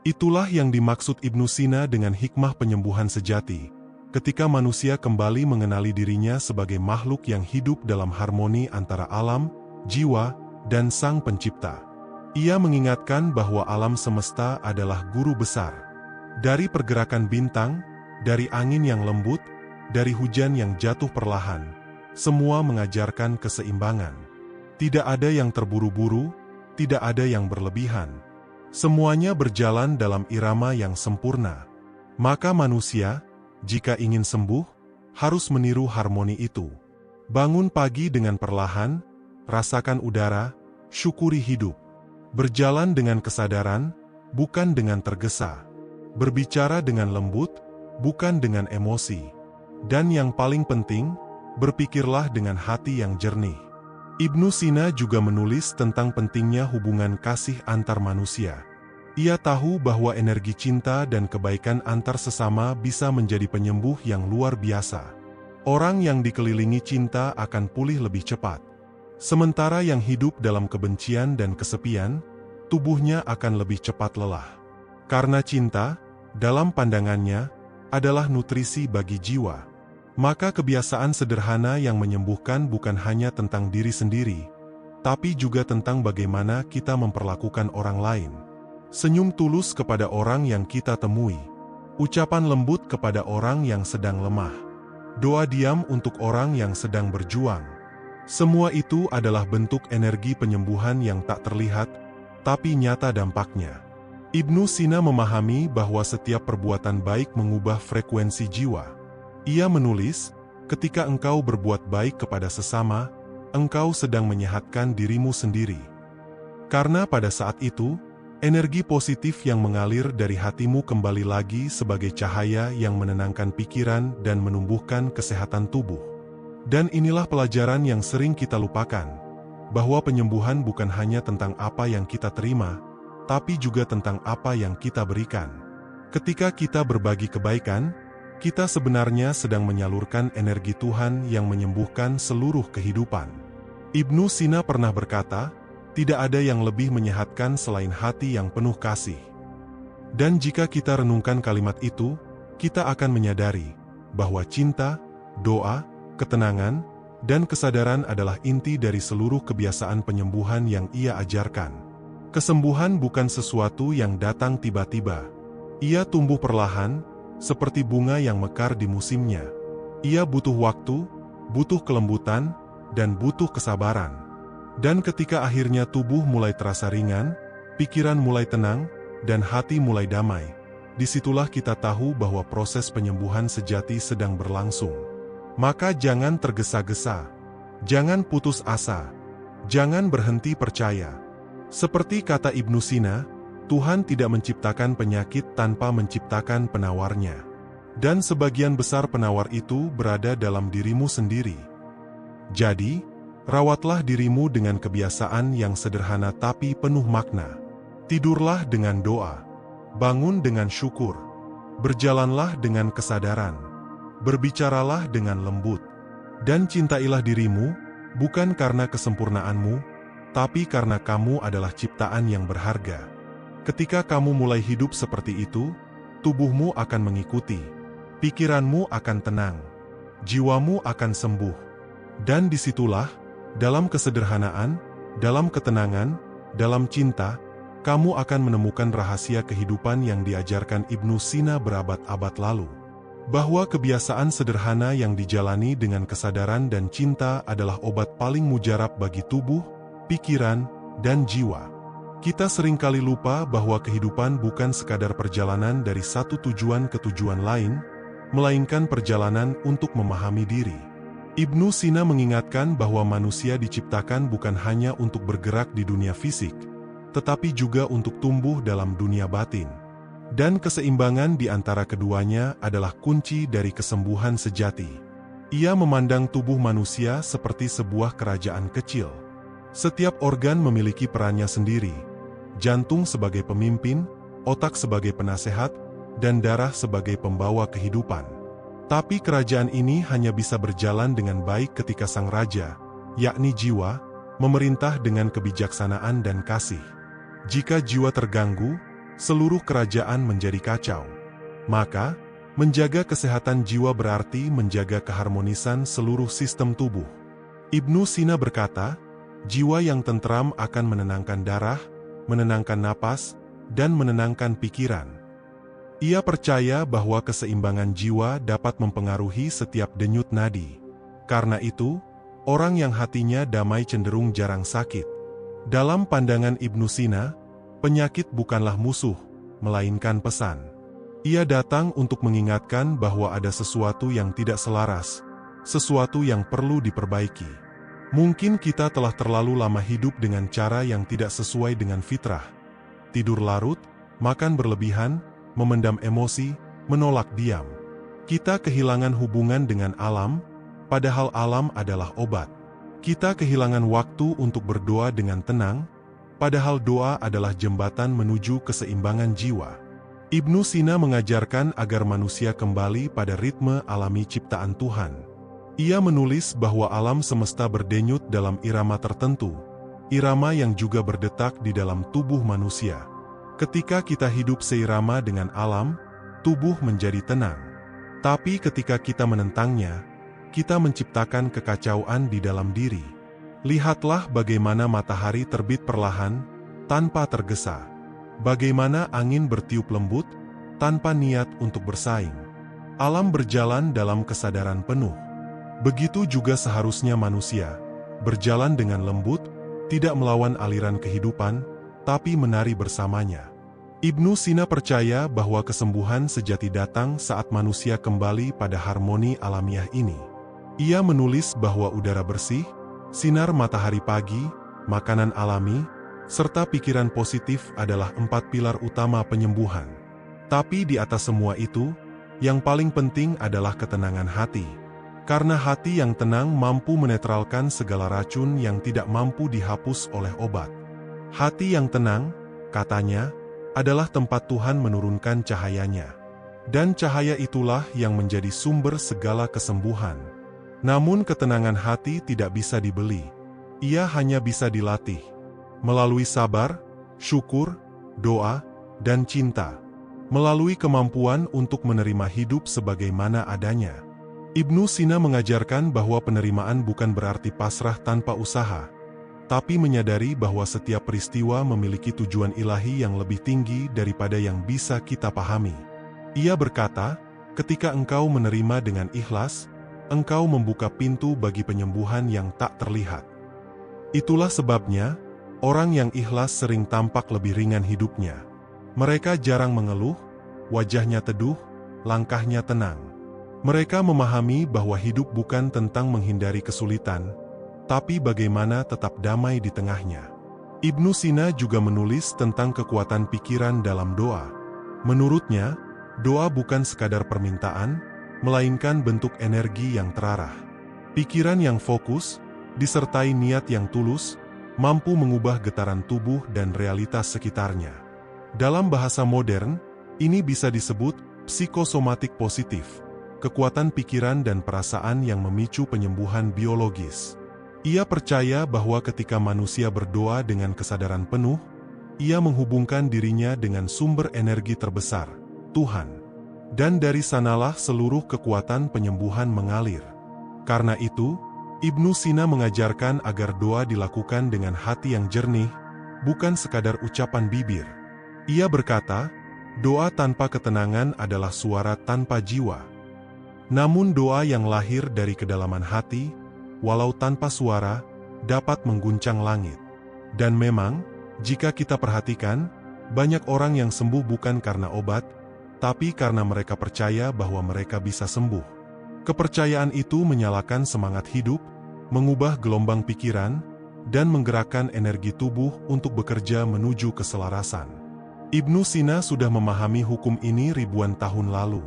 Itulah yang dimaksud Ibnu Sina dengan hikmah penyembuhan sejati, ketika manusia kembali mengenali dirinya sebagai makhluk yang hidup dalam harmoni antara alam, jiwa, dan Sang Pencipta. Ia mengingatkan bahwa alam semesta adalah guru besar. Dari pergerakan bintang, dari angin yang lembut, dari hujan yang jatuh perlahan, semua mengajarkan keseimbangan. Tidak ada yang terburu-buru, tidak ada yang berlebihan. Semuanya berjalan dalam irama yang sempurna. Maka manusia, jika ingin sembuh, harus meniru harmoni itu. Bangun pagi dengan perlahan, rasakan udara, syukuri hidup. Berjalan dengan kesadaran, bukan dengan tergesa. Berbicara dengan lembut, bukan dengan emosi. Dan yang paling penting, berpikirlah dengan hati yang jernih. Ibnu Sina juga menulis tentang pentingnya hubungan kasih antar manusia. Ia tahu bahwa energi cinta dan kebaikan antar sesama bisa menjadi penyembuh yang luar biasa. Orang yang dikelilingi cinta akan pulih lebih cepat. Sementara yang hidup dalam kebencian dan kesepian, tubuhnya akan lebih cepat lelah. Karena cinta, dalam pandangannya, adalah nutrisi bagi jiwa. Maka kebiasaan sederhana yang menyembuhkan bukan hanya tentang diri sendiri, tapi juga tentang bagaimana kita memperlakukan orang lain. Senyum tulus kepada orang yang kita temui. Ucapan lembut kepada orang yang sedang lemah. Doa diam untuk orang yang sedang berjuang. Semua itu adalah bentuk energi penyembuhan yang tak terlihat, tapi nyata dampaknya. Ibnu Sina memahami bahwa setiap perbuatan baik mengubah frekuensi jiwa. Ia menulis, ketika engkau berbuat baik kepada sesama, engkau sedang menyehatkan dirimu sendiri. Karena pada saat itu, energi positif yang mengalir dari hatimu kembali lagi sebagai cahaya yang menenangkan pikiran dan menumbuhkan kesehatan tubuh. Dan inilah pelajaran yang sering kita lupakan, bahwa penyembuhan bukan hanya tentang apa yang kita terima, tapi juga tentang apa yang kita berikan. Ketika kita berbagi kebaikan, kita sebenarnya sedang menyalurkan energi Tuhan yang menyembuhkan seluruh kehidupan. Ibnu Sina pernah berkata, tidak ada yang lebih menyehatkan selain hati yang penuh kasih. Dan jika kita renungkan kalimat itu, kita akan menyadari bahwa cinta, doa, ketenangan, dan kesadaran adalah inti dari seluruh kebiasaan penyembuhan yang ia ajarkan. Kesembuhan bukan sesuatu yang datang tiba-tiba. Ia tumbuh perlahan, seperti bunga yang mekar di musimnya. Ia butuh waktu, butuh kelembutan, dan butuh kesabaran. Dan ketika akhirnya tubuh mulai terasa ringan, pikiran mulai tenang, dan hati mulai damai, disitulah kita tahu bahwa proses penyembuhan sejati sedang berlangsung. Maka jangan tergesa-gesa, jangan putus asa, jangan berhenti percaya. Seperti kata Ibnu Sina, Tuhan tidak menciptakan penyakit tanpa menciptakan penawarnya. Dan sebagian besar penawar itu berada dalam dirimu sendiri. Jadi, rawatlah dirimu dengan kebiasaan yang sederhana tapi penuh makna. Tidurlah dengan doa, bangun dengan syukur, berjalanlah dengan kesadaran, berbicaralah dengan lembut, dan cintailah dirimu, bukan karena kesempurnaanmu, tapi karena kamu adalah ciptaan yang berharga. Ketika kamu mulai hidup seperti itu, tubuhmu akan mengikuti, pikiranmu akan tenang, jiwamu akan sembuh, dan disitulah, dalam kesederhanaan, dalam ketenangan, dalam cinta, kamu akan menemukan rahasia kehidupan yang diajarkan Ibnu Sina berabad-abad lalu. Bahwa kebiasaan sederhana yang dijalani dengan kesadaran dan cinta adalah obat paling mujarab bagi tubuh, pikiran, dan jiwa. Kita seringkali lupa bahwa kehidupan bukan sekadar perjalanan dari satu tujuan ke tujuan lain, melainkan perjalanan untuk memahami diri. Ibnu Sina mengingatkan bahwa manusia diciptakan bukan hanya untuk bergerak di dunia fisik, tetapi juga untuk tumbuh dalam dunia batin. Dan keseimbangan di antara keduanya adalah kunci dari kesembuhan sejati. Ia memandang tubuh manusia seperti sebuah kerajaan kecil. Setiap organ memiliki perannya sendiri, jantung sebagai pemimpin, otak sebagai penasehat, dan darah sebagai pembawa kehidupan. Tapi kerajaan ini hanya bisa berjalan dengan baik ketika sang raja, yakni jiwa, memerintah dengan kebijaksanaan dan kasih. Jika jiwa terganggu, seluruh kerajaan menjadi kacau. Maka, menjaga kesehatan jiwa berarti menjaga keharmonisan seluruh sistem tubuh. Ibnu Sina berkata, jiwa yang tentram akan menenangkan darah, menenangkan napas, dan menenangkan pikiran. Ia percaya bahwa keseimbangan jiwa dapat mempengaruhi setiap denyut nadi. Karena itu, orang yang hatinya damai cenderung jarang sakit. Dalam pandangan Ibnu Sina, penyakit bukanlah musuh, melainkan pesan. Ia datang untuk mengingatkan bahwa ada sesuatu yang tidak selaras, sesuatu yang perlu diperbaiki. Mungkin kita telah terlalu lama hidup dengan cara yang tidak sesuai dengan fitrah. Tidur larut, makan berlebihan, memendam emosi, menolak diam. Kita kehilangan hubungan dengan alam, padahal alam adalah obat. Kita kehilangan waktu untuk berdoa dengan tenang, padahal doa adalah jembatan menuju keseimbangan jiwa. Ibnu Sina mengajarkan agar manusia kembali pada ritme alami ciptaan Tuhan. Ia menulis bahwa alam semesta berdenyut dalam irama tertentu, irama yang juga berdetak di dalam tubuh manusia. Ketika kita hidup seirama dengan alam, tubuh menjadi tenang. Tapi ketika kita menentangnya, kita menciptakan kekacauan di dalam diri. Lihatlah bagaimana matahari terbit perlahan, tanpa tergesa. Bagaimana angin bertiup lembut, tanpa niat untuk bersaing. Alam berjalan dalam kesadaran penuh. Begitu juga seharusnya manusia, berjalan dengan lembut, tidak melawan aliran kehidupan, tapi menari bersamanya. Ibnu Sina percaya bahwa kesembuhan sejati datang saat manusia kembali pada harmoni alamiah ini. Ia menulis bahwa udara bersih, sinar matahari pagi, makanan alami, serta pikiran positif adalah 4 pilar utama penyembuhan. Tapi di atas semua itu, yang paling penting adalah ketenangan hati. Karena hati yang tenang mampu menetralkan segala racun yang tidak mampu dihapus oleh obat. Hati yang tenang, katanya, adalah tempat Tuhan menurunkan cahayanya. Dan cahaya itulah yang menjadi sumber segala kesembuhan. Namun ketenangan hati tidak bisa dibeli. Ia hanya bisa dilatih. Melalui sabar, syukur, doa, dan cinta. Melalui kemampuan untuk menerima hidup sebagaimana adanya. Ibnu Sina mengajarkan bahwa penerimaan bukan berarti pasrah tanpa usaha, tapi menyadari bahwa setiap peristiwa memiliki tujuan ilahi yang lebih tinggi daripada yang bisa kita pahami. Ia berkata, ketika engkau menerima dengan ikhlas, engkau membuka pintu bagi penyembuhan yang tak terlihat. Itulah sebabnya, orang yang ikhlas sering tampak lebih ringan hidupnya. Mereka jarang mengeluh, wajahnya teduh, langkahnya tenang. Mereka memahami bahwa hidup bukan tentang menghindari kesulitan, tapi bagaimana tetap damai di tengahnya. Ibnu Sina juga menulis tentang kekuatan pikiran dalam doa. Menurutnya, doa bukan sekadar permintaan, melainkan bentuk energi yang terarah. Pikiran yang fokus, disertai niat yang tulus, mampu mengubah getaran tubuh dan realitas sekitarnya. Dalam bahasa modern, ini bisa disebut psikosomatik positif, kekuatan pikiran dan perasaan yang memicu penyembuhan biologis. Ia percaya bahwa ketika manusia berdoa dengan kesadaran penuh, ia menghubungkan dirinya dengan sumber energi terbesar, Tuhan. Dan dari sanalah seluruh kekuatan penyembuhan mengalir. Karena itu, Ibnu Sina mengajarkan agar doa dilakukan dengan hati yang jernih, bukan sekadar ucapan bibir. Ia berkata, doa tanpa ketenangan adalah suara tanpa jiwa. Namun doa yang lahir dari kedalaman hati, walau tanpa suara, dapat mengguncang langit. Dan memang, jika kita perhatikan, banyak orang yang sembuh bukan karena obat, tapi karena mereka percaya bahwa mereka bisa sembuh. Kepercayaan itu menyalakan semangat hidup, mengubah gelombang pikiran, dan menggerakkan energi tubuh untuk bekerja menuju keselarasan. Ibnu Sina sudah memahami hukum ini ribuan tahun lalu.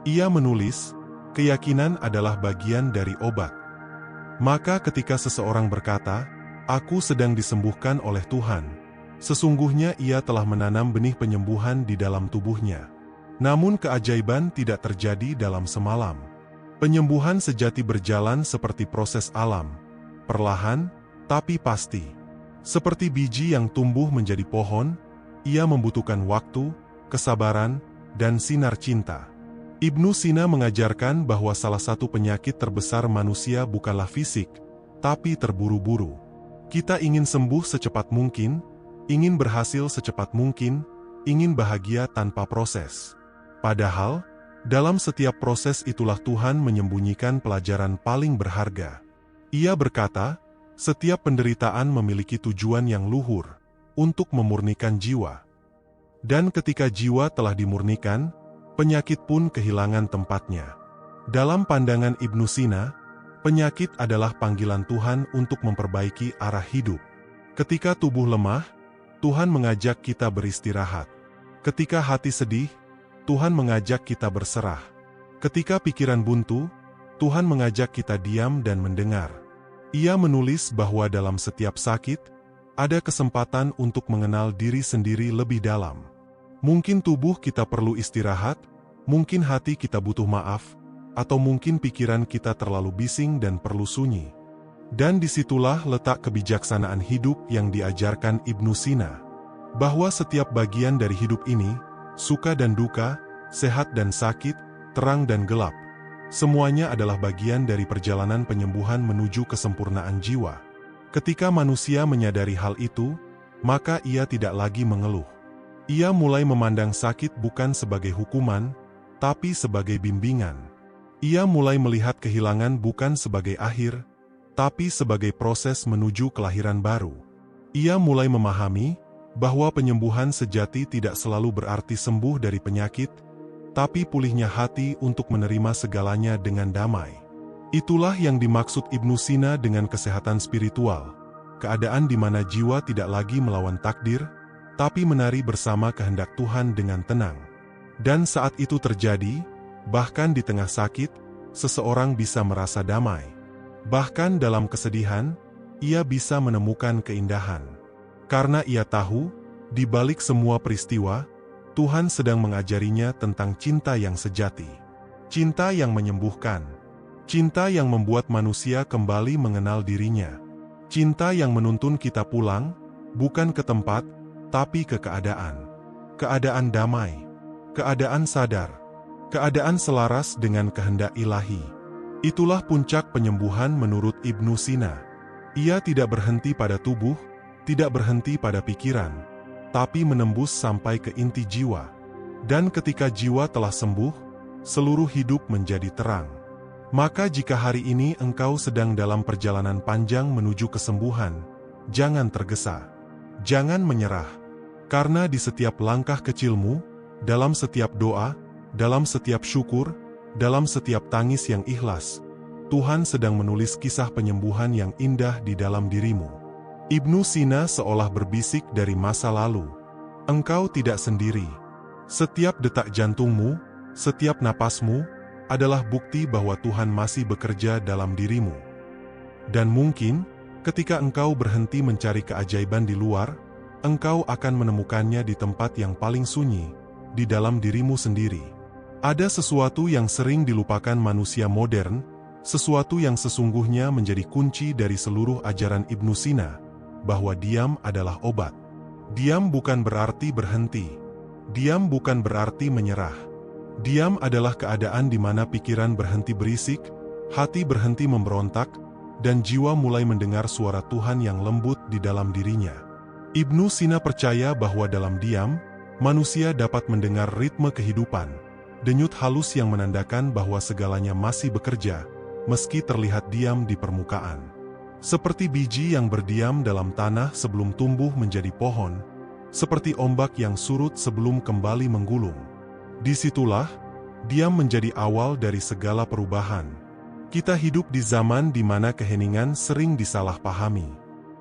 Ia menulis, keyakinan adalah bagian dari obat. Maka ketika seseorang berkata, "Aku sedang disembuhkan oleh Tuhan," sesungguhnya ia telah menanam benih penyembuhan di dalam tubuhnya. Namun keajaiban tidak terjadi dalam semalam. Penyembuhan sejati berjalan seperti proses alam, perlahan, tapi pasti. Seperti biji yang tumbuh menjadi pohon, ia membutuhkan waktu, kesabaran, dan sinar cinta. Ibnu Sina mengajarkan bahwa salah satu penyakit terbesar manusia bukanlah fisik, tapi terburu-buru. Kita ingin sembuh secepat mungkin, ingin berhasil secepat mungkin, ingin bahagia tanpa proses. Padahal, dalam setiap proses itulah Tuhan menyembunyikan pelajaran paling berharga. Ia berkata, setiap penderitaan memiliki tujuan yang luhur, untuk memurnikan jiwa. Dan ketika jiwa telah dimurnikan, penyakit pun kehilangan tempatnya. Dalam pandangan Ibnu Sina, penyakit adalah panggilan Tuhan untuk memperbaiki arah hidup. Ketika tubuh lemah, Tuhan mengajak kita beristirahat. Ketika hati sedih, Tuhan mengajak kita berserah. Ketika pikiran buntu, Tuhan mengajak kita diam dan mendengar. Ia menulis bahwa dalam setiap sakit, ada kesempatan untuk mengenal diri sendiri lebih dalam. Mungkin tubuh kita perlu istirahat, mungkin hati kita butuh maaf, atau mungkin pikiran kita terlalu bising dan perlu sunyi. Dan disitulah letak kebijaksanaan hidup yang diajarkan Ibnu Sina. Bahwa setiap bagian dari hidup ini, suka dan duka, sehat dan sakit, terang dan gelap. Semuanya adalah bagian dari perjalanan penyembuhan menuju kesempurnaan jiwa. Ketika manusia menyadari hal itu, maka ia tidak lagi mengeluh. Ia mulai memandang sakit bukan sebagai hukuman, tapi sebagai bimbingan. Ia mulai melihat kehilangan bukan sebagai akhir, tapi sebagai proses menuju kelahiran baru. Ia mulai memahami bahwa penyembuhan sejati tidak selalu berarti sembuh dari penyakit, tapi pulihnya hati untuk menerima segalanya dengan damai. Itulah yang dimaksud Ibnu Sina dengan kesehatan spiritual, keadaan di mana jiwa tidak lagi melawan takdir, tapi menari bersama kehendak Tuhan dengan tenang. Dan saat itu terjadi, bahkan di tengah sakit, seseorang bisa merasa damai. Bahkan dalam kesedihan, ia bisa menemukan keindahan. Karena ia tahu, di balik semua peristiwa, Tuhan sedang mengajarinya tentang cinta yang sejati. Cinta yang menyembuhkan. Cinta yang membuat manusia kembali mengenal dirinya. Cinta yang menuntun kita pulang, bukan ke tempat, tapi ke keadaan. Keadaan damai. Keadaan sadar. Keadaan selaras dengan kehendak ilahi. Itulah puncak penyembuhan menurut Ibnu Sina. Ia tidak berhenti pada tubuh, tidak berhenti pada pikiran, tapi menembus sampai ke inti jiwa. Dan ketika jiwa telah sembuh, seluruh hidup menjadi terang. Maka jika hari ini engkau sedang dalam perjalanan panjang menuju kesembuhan, jangan tergesa. Jangan menyerah. Karena di setiap langkah kecilmu, dalam setiap doa, dalam setiap syukur, dalam setiap tangis yang ikhlas, Tuhan sedang menulis kisah penyembuhan yang indah di dalam dirimu. Ibnu Sina seolah berbisik dari masa lalu. Engkau tidak sendiri. Setiap detak jantungmu, setiap napasmu, adalah bukti bahwa Tuhan masih bekerja dalam dirimu. Dan mungkin, ketika engkau berhenti mencari keajaiban di luar, engkau akan menemukannya di tempat yang paling sunyi, di dalam dirimu sendiri. Ada sesuatu yang sering dilupakan manusia modern, sesuatu yang sesungguhnya menjadi kunci dari seluruh ajaran Ibnu Sina, bahwa diam adalah obat. Diam bukan berarti berhenti. Diam bukan berarti menyerah. Diam adalah keadaan di mana pikiran berhenti berisik, hati berhenti memberontak, dan jiwa mulai mendengar suara Tuhan yang lembut di dalam dirinya. Ibnu Sina percaya bahwa dalam diam, manusia dapat mendengar ritme kehidupan, denyut halus yang menandakan bahwa segalanya masih bekerja, meski terlihat diam di permukaan. Seperti biji yang berdiam dalam tanah sebelum tumbuh menjadi pohon, seperti ombak yang surut sebelum kembali menggulung. Disitulah, diam menjadi awal dari segala perubahan. Kita hidup di zaman di mana keheningan sering disalahpahami.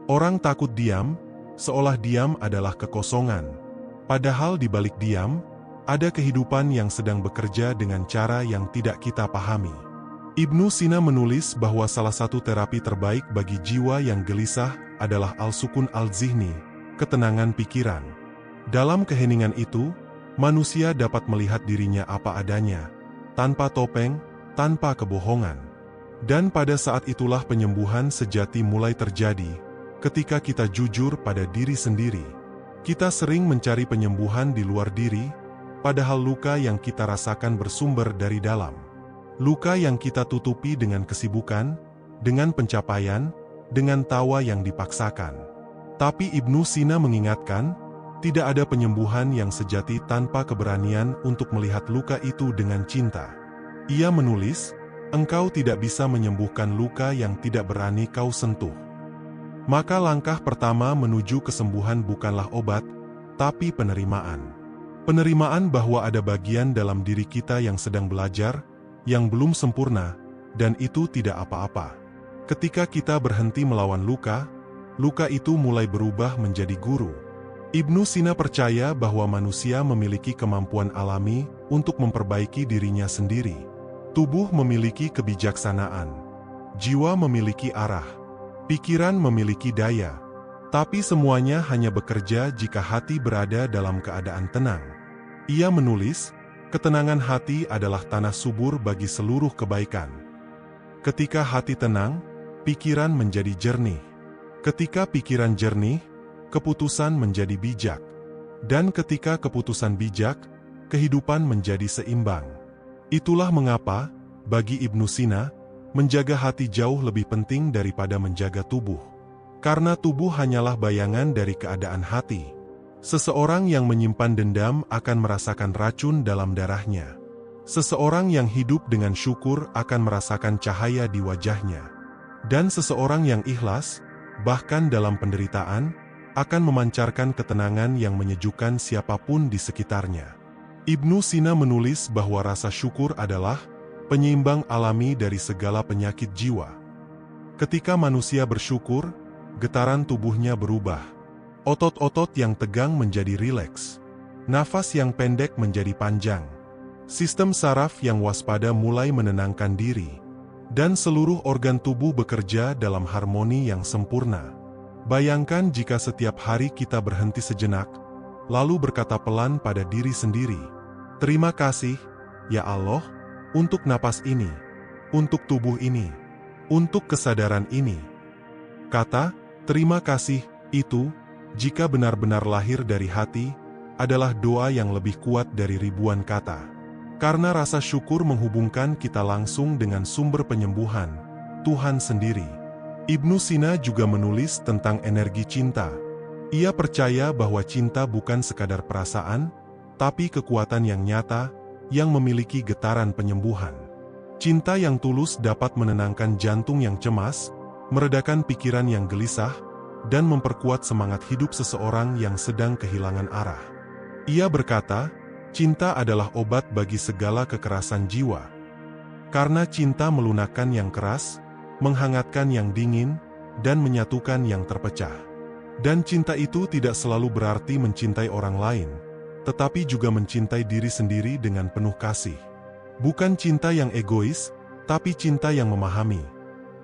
Orang takut diam, seolah diam adalah kekosongan. Padahal di balik diam, ada kehidupan yang sedang bekerja dengan cara yang tidak kita pahami. Ibnu Sina menulis bahwa salah satu terapi terbaik bagi jiwa yang gelisah adalah al-sukun al-zihni, ketenangan pikiran. Dalam keheningan itu, manusia dapat melihat dirinya apa adanya, tanpa topeng, tanpa kebohongan. Dan pada saat itulah penyembuhan sejati mulai terjadi, ketika kita jujur pada diri sendiri. Kita sering mencari penyembuhan di luar diri, padahal luka yang kita rasakan bersumber dari dalam. Luka yang kita tutupi dengan kesibukan, dengan pencapaian, dengan tawa yang dipaksakan. Tapi Ibnu Sina mengingatkan, tidak ada penyembuhan yang sejati tanpa keberanian untuk melihat luka itu dengan cinta. Ia menulis, engkau tidak bisa menyembuhkan luka yang tidak berani kau sentuh. Maka langkah pertama menuju kesembuhan bukanlah obat, tapi penerimaan. Penerimaan bahwa ada bagian dalam diri kita yang sedang belajar, yang belum sempurna, dan itu tidak apa-apa. Ketika kita berhenti melawan luka, luka itu mulai berubah menjadi guru. Ibnu Sina percaya bahwa manusia memiliki kemampuan alami untuk memperbaiki dirinya sendiri. Tubuh memiliki kebijaksanaan. Jiwa memiliki arah. Pikiran memiliki daya. Tapi semuanya hanya bekerja jika hati berada dalam keadaan tenang. Ia menulis, ketenangan hati adalah tanah subur bagi seluruh kebaikan. Ketika hati tenang, pikiran menjadi jernih. Ketika pikiran jernih, keputusan menjadi bijak. Dan ketika keputusan bijak, kehidupan menjadi seimbang. Itulah mengapa, bagi Ibnu Sina, menjaga hati jauh lebih penting daripada menjaga tubuh. Karena tubuh hanyalah bayangan dari keadaan hati. Seseorang yang menyimpan dendam akan merasakan racun dalam darahnya. Seseorang yang hidup dengan syukur akan merasakan cahaya di wajahnya. Dan seseorang yang ikhlas, bahkan dalam penderitaan, akan memancarkan ketenangan yang menyejukkan siapapun di sekitarnya. Ibnu Sina menulis bahwa rasa syukur adalah penyeimbang alami dari segala penyakit jiwa. Ketika manusia bersyukur, getaran tubuhnya berubah. Otot-otot yang tegang menjadi rileks. Nafas yang pendek menjadi panjang. Sistem saraf yang waspada mulai menenangkan diri. Dan seluruh organ tubuh bekerja dalam harmoni yang sempurna. Bayangkan jika setiap hari kita berhenti sejenak, lalu berkata pelan pada diri sendiri, "Terima kasih, ya Allah, untuk napas ini, untuk tubuh ini, untuk kesadaran ini." Kata, "terima kasih," itu, jika benar-benar lahir dari hati, adalah doa yang lebih kuat dari ribuan kata. Karena rasa syukur menghubungkan kita langsung dengan sumber penyembuhan, Tuhan sendiri. Ibnu Sina juga menulis tentang energi cinta. Ia percaya bahwa cinta bukan sekadar perasaan, tapi kekuatan yang nyata, yang memiliki getaran penyembuhan. Cinta yang tulus dapat menenangkan jantung yang cemas, meredakan pikiran yang gelisah, dan memperkuat semangat hidup seseorang yang sedang kehilangan arah. Ia berkata, cinta adalah obat bagi segala kekerasan jiwa. Karena cinta melunakkan yang keras, menghangatkan yang dingin, dan menyatukan yang terpecah. Dan cinta itu tidak selalu berarti mencintai orang lain, tetapi juga mencintai diri sendiri dengan penuh kasih. Bukan cinta yang egois, tapi cinta yang memahami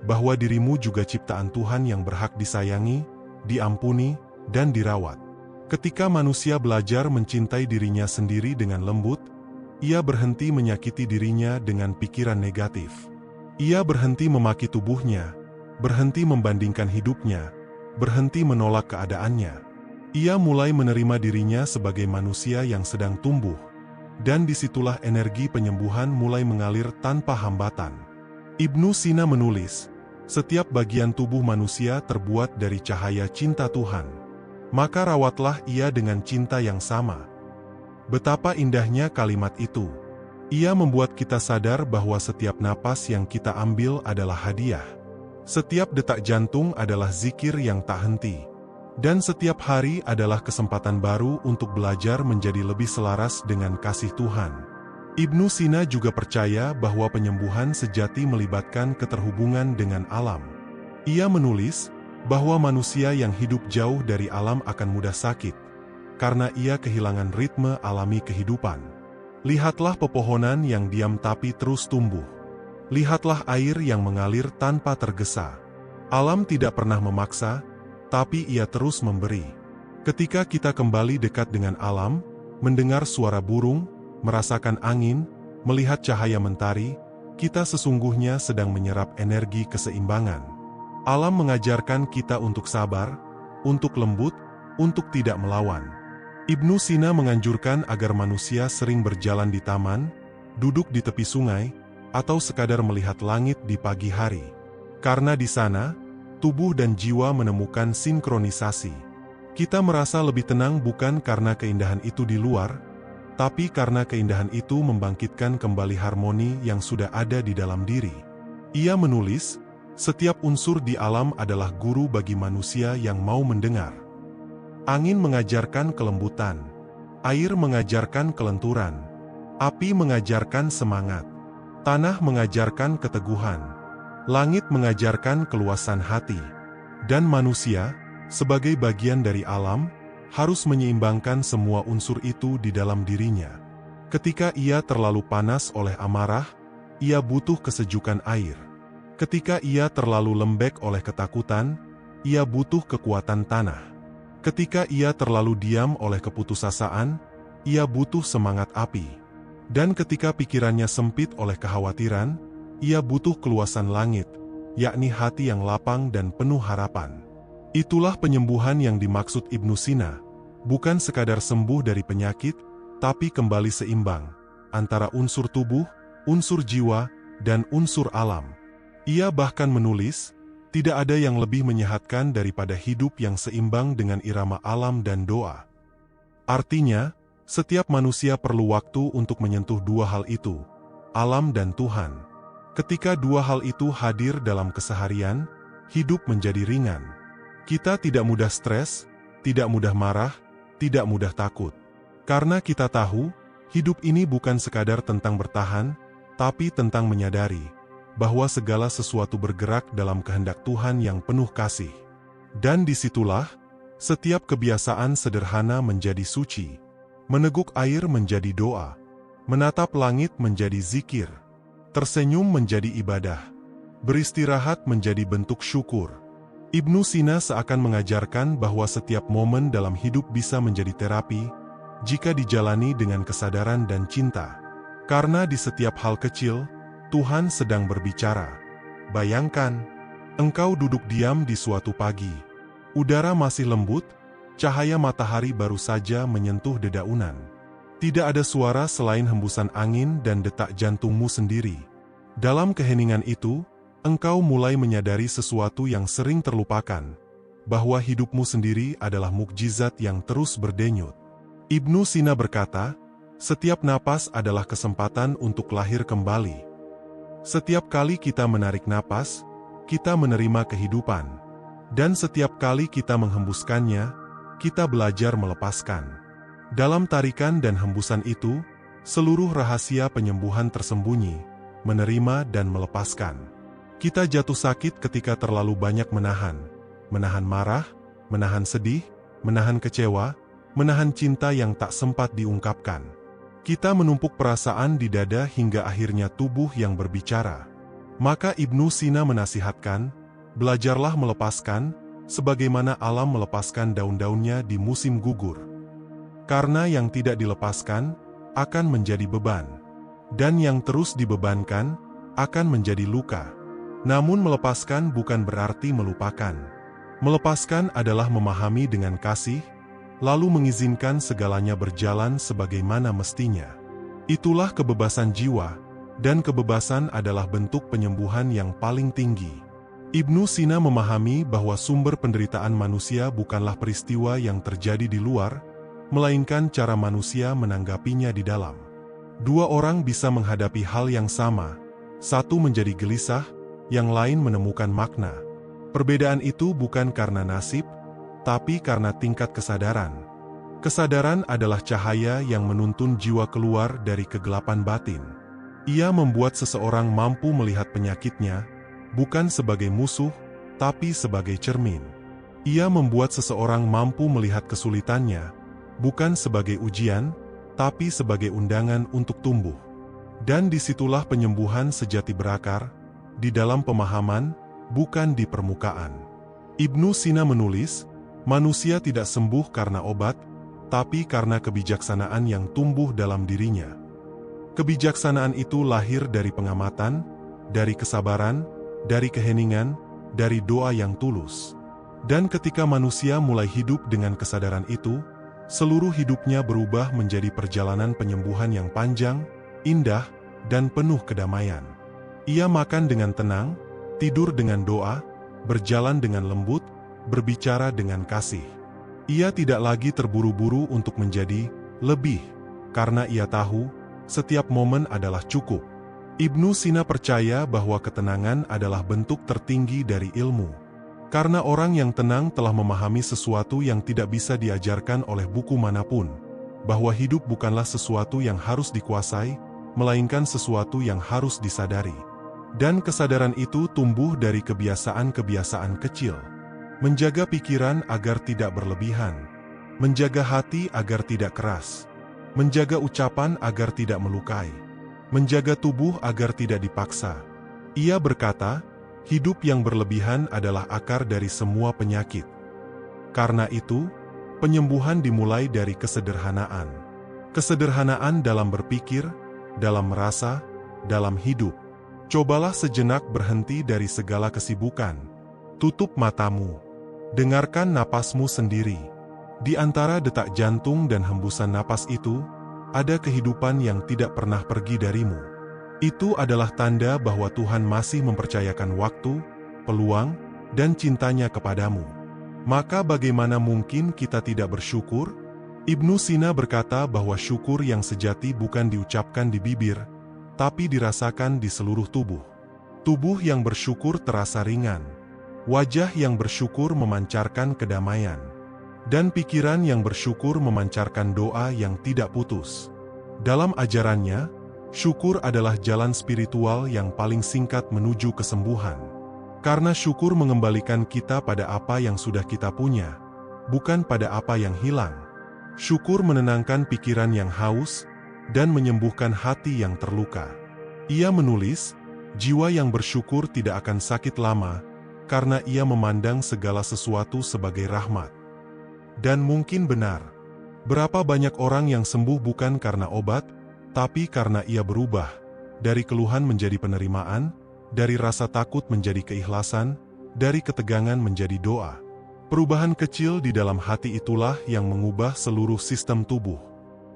bahwa dirimu juga ciptaan Tuhan yang berhak disayangi, diampuni, dan dirawat. Ketika manusia belajar mencintai dirinya sendiri dengan lembut, ia berhenti menyakiti dirinya dengan pikiran negatif. Ia berhenti memaki tubuhnya, berhenti membandingkan hidupnya, berhenti menolak keadaannya. Ia mulai menerima dirinya sebagai manusia yang sedang tumbuh, dan disitulah energi penyembuhan mulai mengalir tanpa hambatan. Ibnu Sina menulis, setiap bagian tubuh manusia terbuat dari cahaya cinta Tuhan. Maka rawatlah ia dengan cinta yang sama. Betapa indahnya kalimat itu. Ia membuat kita sadar bahwa setiap napas yang kita ambil adalah hadiah. Setiap detak jantung adalah zikir yang tak henti. Dan setiap hari adalah kesempatan baru untuk belajar menjadi lebih selaras dengan kasih Tuhan. Ibnu Sina juga percaya bahwa penyembuhan sejati melibatkan keterhubungan dengan alam. Ia menulis bahwa manusia yang hidup jauh dari alam akan mudah sakit, karena ia kehilangan ritme alami kehidupan. Lihatlah pepohonan yang diam tapi terus tumbuh. Lihatlah air yang mengalir tanpa tergesa. Alam tidak pernah memaksa, tapi ia terus memberi. Ketika kita kembali dekat dengan alam, mendengar suara burung, merasakan angin, melihat cahaya mentari, kita sesungguhnya sedang menyerap energi keseimbangan. Alam mengajarkan kita untuk sabar, untuk lembut, untuk tidak melawan. Ibnu Sina menganjurkan agar manusia sering berjalan di taman, duduk di tepi sungai, atau sekadar melihat langit di pagi hari. Karena di sana, tubuh dan jiwa menemukan sinkronisasi. Kita merasa lebih tenang bukan karena keindahan itu di luar, tapi karena keindahan itu membangkitkan kembali harmoni yang sudah ada di dalam diri. Ia menulis, setiap unsur di alam adalah guru bagi manusia yang mau mendengar. Angin mengajarkan kelembutan, air mengajarkan kelenturan, api mengajarkan semangat, tanah mengajarkan keteguhan, langit mengajarkan keluasan hati, dan manusia, sebagai bagian dari alam, harus menyeimbangkan semua unsur itu di dalam dirinya. Ketika ia terlalu panas oleh amarah, ia butuh kesejukan air. Ketika ia terlalu lembek oleh ketakutan, ia butuh kekuatan tanah. Ketika ia terlalu diam oleh keputusasaan, ia butuh semangat api. Dan ketika pikirannya sempit oleh kekhawatiran, ia butuh keluasan langit, yakni hati yang lapang dan penuh harapan. Itulah penyembuhan yang dimaksud Ibnu Sina, bukan sekadar sembuh dari penyakit, tapi kembali seimbang antara unsur tubuh, unsur jiwa, dan unsur alam. Ia bahkan menulis, tidak ada yang lebih menyehatkan daripada hidup yang seimbang dengan irama alam dan doa. Artinya, setiap manusia perlu waktu untuk menyentuh dua hal itu, alam dan Tuhan. Ketika dua hal itu hadir dalam keseharian, hidup menjadi ringan. Kita tidak mudah stres, tidak mudah marah, tidak mudah takut. Karena kita tahu, hidup ini bukan sekadar tentang bertahan, tapi tentang menyadari bahwa segala sesuatu bergerak dalam kehendak Tuhan yang penuh kasih. Dan disitulah, setiap kebiasaan sederhana menjadi suci. Meneguk air menjadi doa. Menatap langit menjadi zikir. Tersenyum menjadi ibadah. Beristirahat menjadi bentuk syukur. Ibnu Sina seakan mengajarkan bahwa setiap momen dalam hidup bisa menjadi terapi, jika dijalani dengan kesadaran dan cinta. Karena di setiap hal kecil, Tuhan sedang berbicara. Bayangkan, engkau duduk diam di suatu pagi. Udara masih lembut, cahaya matahari baru saja menyentuh dedaunan. Tidak ada suara selain hembusan angin dan detak jantungmu sendiri. Dalam keheningan itu, engkau mulai menyadari sesuatu yang sering terlupakan, bahwa hidupmu sendiri adalah mukjizat yang terus berdenyut. Ibnu Sina berkata, setiap napas adalah kesempatan untuk lahir kembali. Setiap kali kita menarik napas, kita menerima kehidupan. Dan setiap kali kita menghembuskannya, kita belajar melepaskan. Dalam tarikan dan hembusan itu, seluruh rahasia penyembuhan tersembunyi, menerima dan melepaskan. Kita jatuh sakit ketika terlalu banyak menahan marah, menahan sedih, menahan kecewa, menahan cinta yang tak sempat diungkapkan. Kita menumpuk perasaan di dada hingga akhirnya tubuh yang berbicara. Maka Ibnu Sina menasihatkan, belajarlah melepaskan, sebagaimana alam melepaskan daun-daunnya di musim gugur. Karena yang tidak dilepaskan, akan menjadi beban. Dan yang terus dibebankan, akan menjadi luka. Namun melepaskan bukan berarti melupakan. Melepaskan adalah memahami dengan kasih, lalu mengizinkan segalanya berjalan sebagaimana mestinya. Itulah kebebasan jiwa, dan kebebasan adalah bentuk penyembuhan yang paling tinggi. Ibnu Sina memahami bahwa sumber penderitaan manusia bukanlah peristiwa yang terjadi di luar, melainkan cara manusia menanggapinya di dalam. Dua orang bisa menghadapi hal yang sama, satu menjadi gelisah, yang lain menemukan makna. Perbedaan itu bukan karena nasib, tapi karena tingkat kesadaran. Kesadaran adalah cahaya yang menuntun jiwa keluar dari kegelapan batin. Ia membuat seseorang mampu melihat penyakitnya, bukan sebagai musuh, tapi sebagai cermin. Ia membuat seseorang mampu melihat kesulitannya, bukan sebagai ujian, tapi sebagai undangan untuk tumbuh. Dan disitulah penyembuhan sejati berakar, di dalam pemahaman, bukan di permukaan. Ibnu Sina menulis, manusia tidak sembuh karena obat, tapi karena kebijaksanaan yang tumbuh dalam dirinya. Kebijaksanaan itu lahir dari pengamatan, dari kesabaran, dari keheningan, dari doa yang tulus. Dan ketika manusia mulai hidup dengan kesadaran itu, seluruh hidupnya berubah menjadi perjalanan penyembuhan yang panjang, indah, dan penuh kedamaian. Ia makan dengan tenang, tidur dengan doa, berjalan dengan lembut, berbicara dengan kasih. Ia tidak lagi terburu-buru untuk menjadi lebih, karena ia tahu, setiap momen adalah cukup. Ibnu Sina percaya bahwa ketenangan adalah bentuk tertinggi dari ilmu. Karena orang yang tenang telah memahami sesuatu yang tidak bisa diajarkan oleh buku manapun, bahwa hidup bukanlah sesuatu yang harus dikuasai, melainkan sesuatu yang harus disadari. Dan kesadaran itu tumbuh dari kebiasaan-kebiasaan kecil. Menjaga pikiran agar tidak berlebihan. Menjaga hati agar tidak keras. Menjaga ucapan agar tidak melukai. Menjaga tubuh agar tidak dipaksa. Ia berkata, hidup yang berlebihan adalah akar dari semua penyakit. Karena itu, penyembuhan dimulai dari kesederhanaan. Kesederhanaan dalam berpikir, dalam merasa, dalam hidup. Cobalah sejenak berhenti dari segala kesibukan. Tutup matamu. Dengarkan napasmu sendiri. Di antara detak jantung dan hembusan napas itu, ada kehidupan yang tidak pernah pergi darimu. Itu adalah tanda bahwa Tuhan masih mempercayakan waktu, peluang, dan cintanya kepadamu. Maka bagaimana mungkin kita tidak bersyukur? Ibnu Sina berkata bahwa syukur yang sejati bukan diucapkan di bibir, tapi dirasakan di seluruh tubuh. Tubuh yang bersyukur terasa ringan. Wajah yang bersyukur memancarkan kedamaian. Dan pikiran yang bersyukur memancarkan doa yang tidak putus. Dalam ajarannya, syukur adalah jalan spiritual yang paling singkat menuju kesembuhan. Karena syukur mengembalikan kita pada apa yang sudah kita punya, bukan pada apa yang hilang. Syukur menenangkan pikiran yang haus, dan menyembuhkan hati yang terluka. Ia menulis, jiwa yang bersyukur tidak akan sakit lama, karena ia memandang segala sesuatu sebagai rahmat. Dan mungkin benar. Berapa banyak orang yang sembuh bukan karena obat, tapi karena ia berubah, dari keluhan menjadi penerimaan, dari rasa takut menjadi keikhlasan, dari ketegangan menjadi doa. Perubahan kecil di dalam hati itulah yang mengubah seluruh sistem tubuh.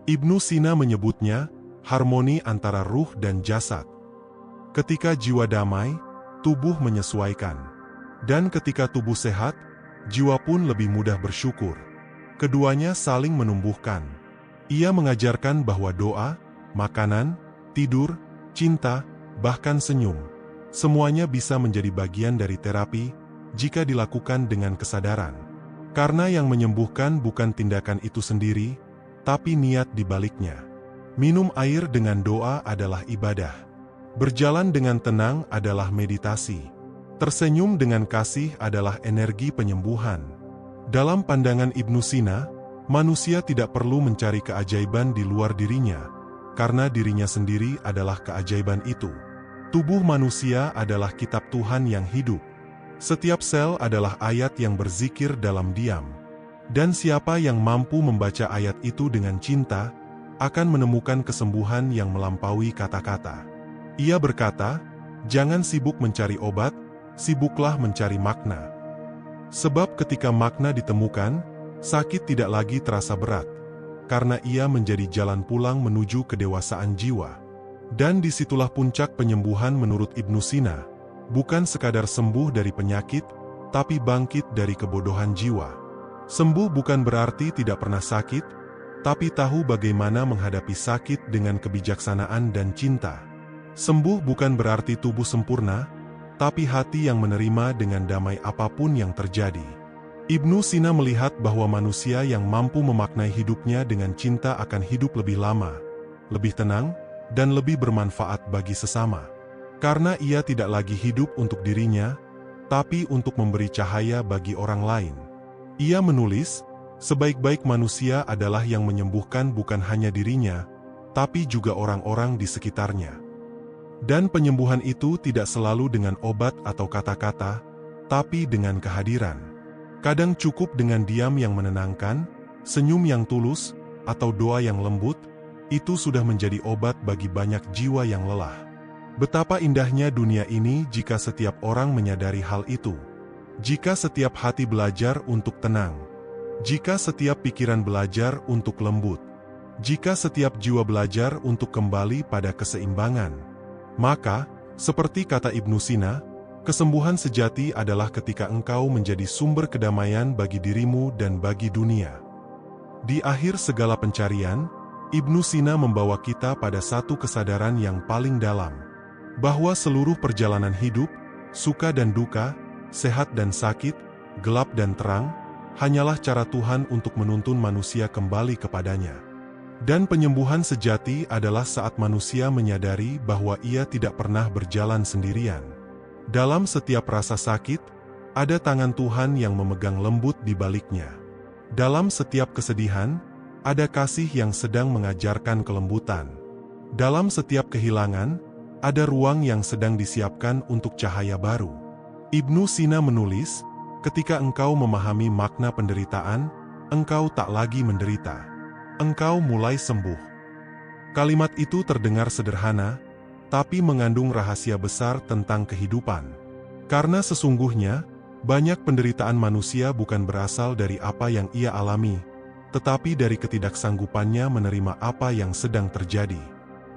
Ibnu Sina menyebutnya, harmoni antara ruh dan jasad. Ketika jiwa damai, tubuh menyesuaikan. Dan ketika tubuh sehat, jiwa pun lebih mudah bersyukur. Keduanya saling menumbuhkan. Ia mengajarkan bahwa doa, makanan, tidur, cinta, bahkan senyum, semuanya bisa menjadi bagian dari terapi, jika dilakukan dengan kesadaran. Karena yang menyembuhkan bukan tindakan itu sendiri, tapi niat di baliknya. Minum air dengan doa adalah ibadah. Berjalan dengan tenang adalah meditasi. Tersenyum dengan kasih adalah energi penyembuhan. Dalam pandangan Ibnu Sina, manusia tidak perlu mencari keajaiban di luar dirinya, karena dirinya sendiri adalah keajaiban itu. Tubuh manusia adalah kitab Tuhan yang hidup. Setiap sel adalah ayat yang berzikir dalam diam. Dan siapa yang mampu membaca ayat itu dengan cinta, akan menemukan kesembuhan yang melampaui kata-kata. Ia berkata, jangan sibuk mencari obat, sibuklah mencari makna. Sebab ketika makna ditemukan, sakit tidak lagi terasa berat, karena ia menjadi jalan pulang menuju kedewasaan jiwa. Dan disitulah puncak penyembuhan menurut Ibnu Sina, bukan sekadar sembuh dari penyakit, tapi bangkit dari kebodohan jiwa. Sembuh bukan berarti tidak pernah sakit, tapi tahu bagaimana menghadapi sakit dengan kebijaksanaan dan cinta. Sembuh bukan berarti tubuh sempurna, tapi hati yang menerima dengan damai apapun yang terjadi. Ibnu Sina melihat bahwa manusia yang mampu memaknai hidupnya dengan cinta akan hidup lebih lama, lebih tenang, dan lebih bermanfaat bagi sesama. Karena ia tidak lagi hidup untuk dirinya, tapi untuk memberi cahaya bagi orang lain. Ia menulis, sebaik-baik manusia adalah yang menyembuhkan bukan hanya dirinya, tapi juga orang-orang di sekitarnya. Dan penyembuhan itu tidak selalu dengan obat atau kata-kata, tapi dengan kehadiran. Kadang cukup dengan diam yang menenangkan, senyum yang tulus, atau doa yang lembut, itu sudah menjadi obat bagi banyak jiwa yang lelah. Betapa indahnya dunia ini jika setiap orang menyadari hal itu. Jika setiap hati belajar untuk tenang. Jika setiap pikiran belajar untuk lembut. Jika setiap jiwa belajar untuk kembali pada keseimbangan. Maka, seperti kata Ibnu Sina, kesembuhan sejati adalah ketika engkau menjadi sumber kedamaian bagi dirimu dan bagi dunia. Di akhir segala pencarian, Ibnu Sina membawa kita pada satu kesadaran yang paling dalam. Bahwa seluruh perjalanan hidup, suka dan duka, sehat dan sakit, gelap dan terang, hanyalah cara Tuhan untuk menuntun manusia kembali kepadanya. Dan penyembuhan sejati adalah saat manusia menyadari bahwa ia tidak pernah berjalan sendirian. Dalam setiap rasa sakit, ada tangan Tuhan yang memegang lembut di baliknya. Dalam setiap kesedihan, ada kasih yang sedang mengajarkan kelembutan. Dalam setiap kehilangan, ada ruang yang sedang disiapkan untuk cahaya baru. Ibnu Sina menulis, ketika engkau memahami makna penderitaan, engkau tak lagi menderita. Engkau mulai sembuh. Kalimat itu terdengar sederhana, tapi mengandung rahasia besar tentang kehidupan. Karena sesungguhnya, banyak penderitaan manusia bukan berasal dari apa yang ia alami, tetapi dari ketidaksanggupannya menerima apa yang sedang terjadi.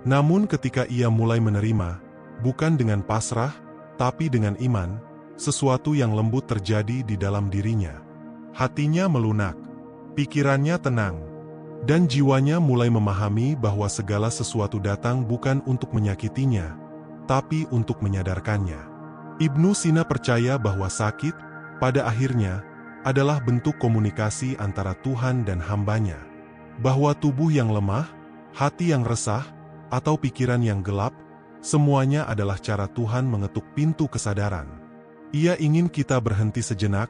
Namun ketika ia mulai menerima, bukan dengan pasrah, tapi dengan iman, sesuatu yang lembut terjadi di dalam dirinya. Hatinya melunak, pikirannya tenang, dan jiwanya mulai memahami bahwa segala sesuatu datang bukan untuk menyakitinya, tapi untuk menyadarkannya. Ibnu Sina percaya bahwa sakit, pada akhirnya, adalah bentuk komunikasi antara Tuhan dan hambanya. Bahwa tubuh yang lemah, hati yang resah, atau pikiran yang gelap, semuanya adalah cara Tuhan mengetuk pintu kesadaran. Ia ingin kita berhenti sejenak,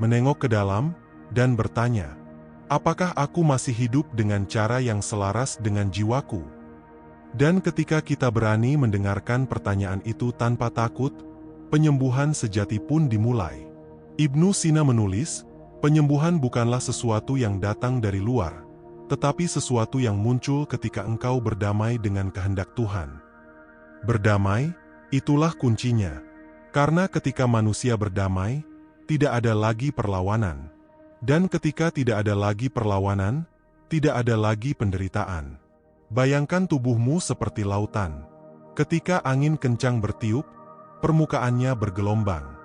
menengok ke dalam, dan bertanya, apakah aku masih hidup dengan cara yang selaras dengan jiwaku? Dan ketika kita berani mendengarkan pertanyaan itu tanpa takut, penyembuhan sejati pun dimulai. Ibnu Sina menulis, penyembuhan bukanlah sesuatu yang datang dari luar, tetapi sesuatu yang muncul ketika engkau berdamai dengan kehendak Tuhan. Berdamai, itulah kuncinya. Karena ketika manusia berdamai, tidak ada lagi perlawanan. Dan ketika tidak ada lagi perlawanan, tidak ada lagi penderitaan. Bayangkan tubuhmu seperti lautan. Ketika angin kencang bertiup, permukaannya bergelombang.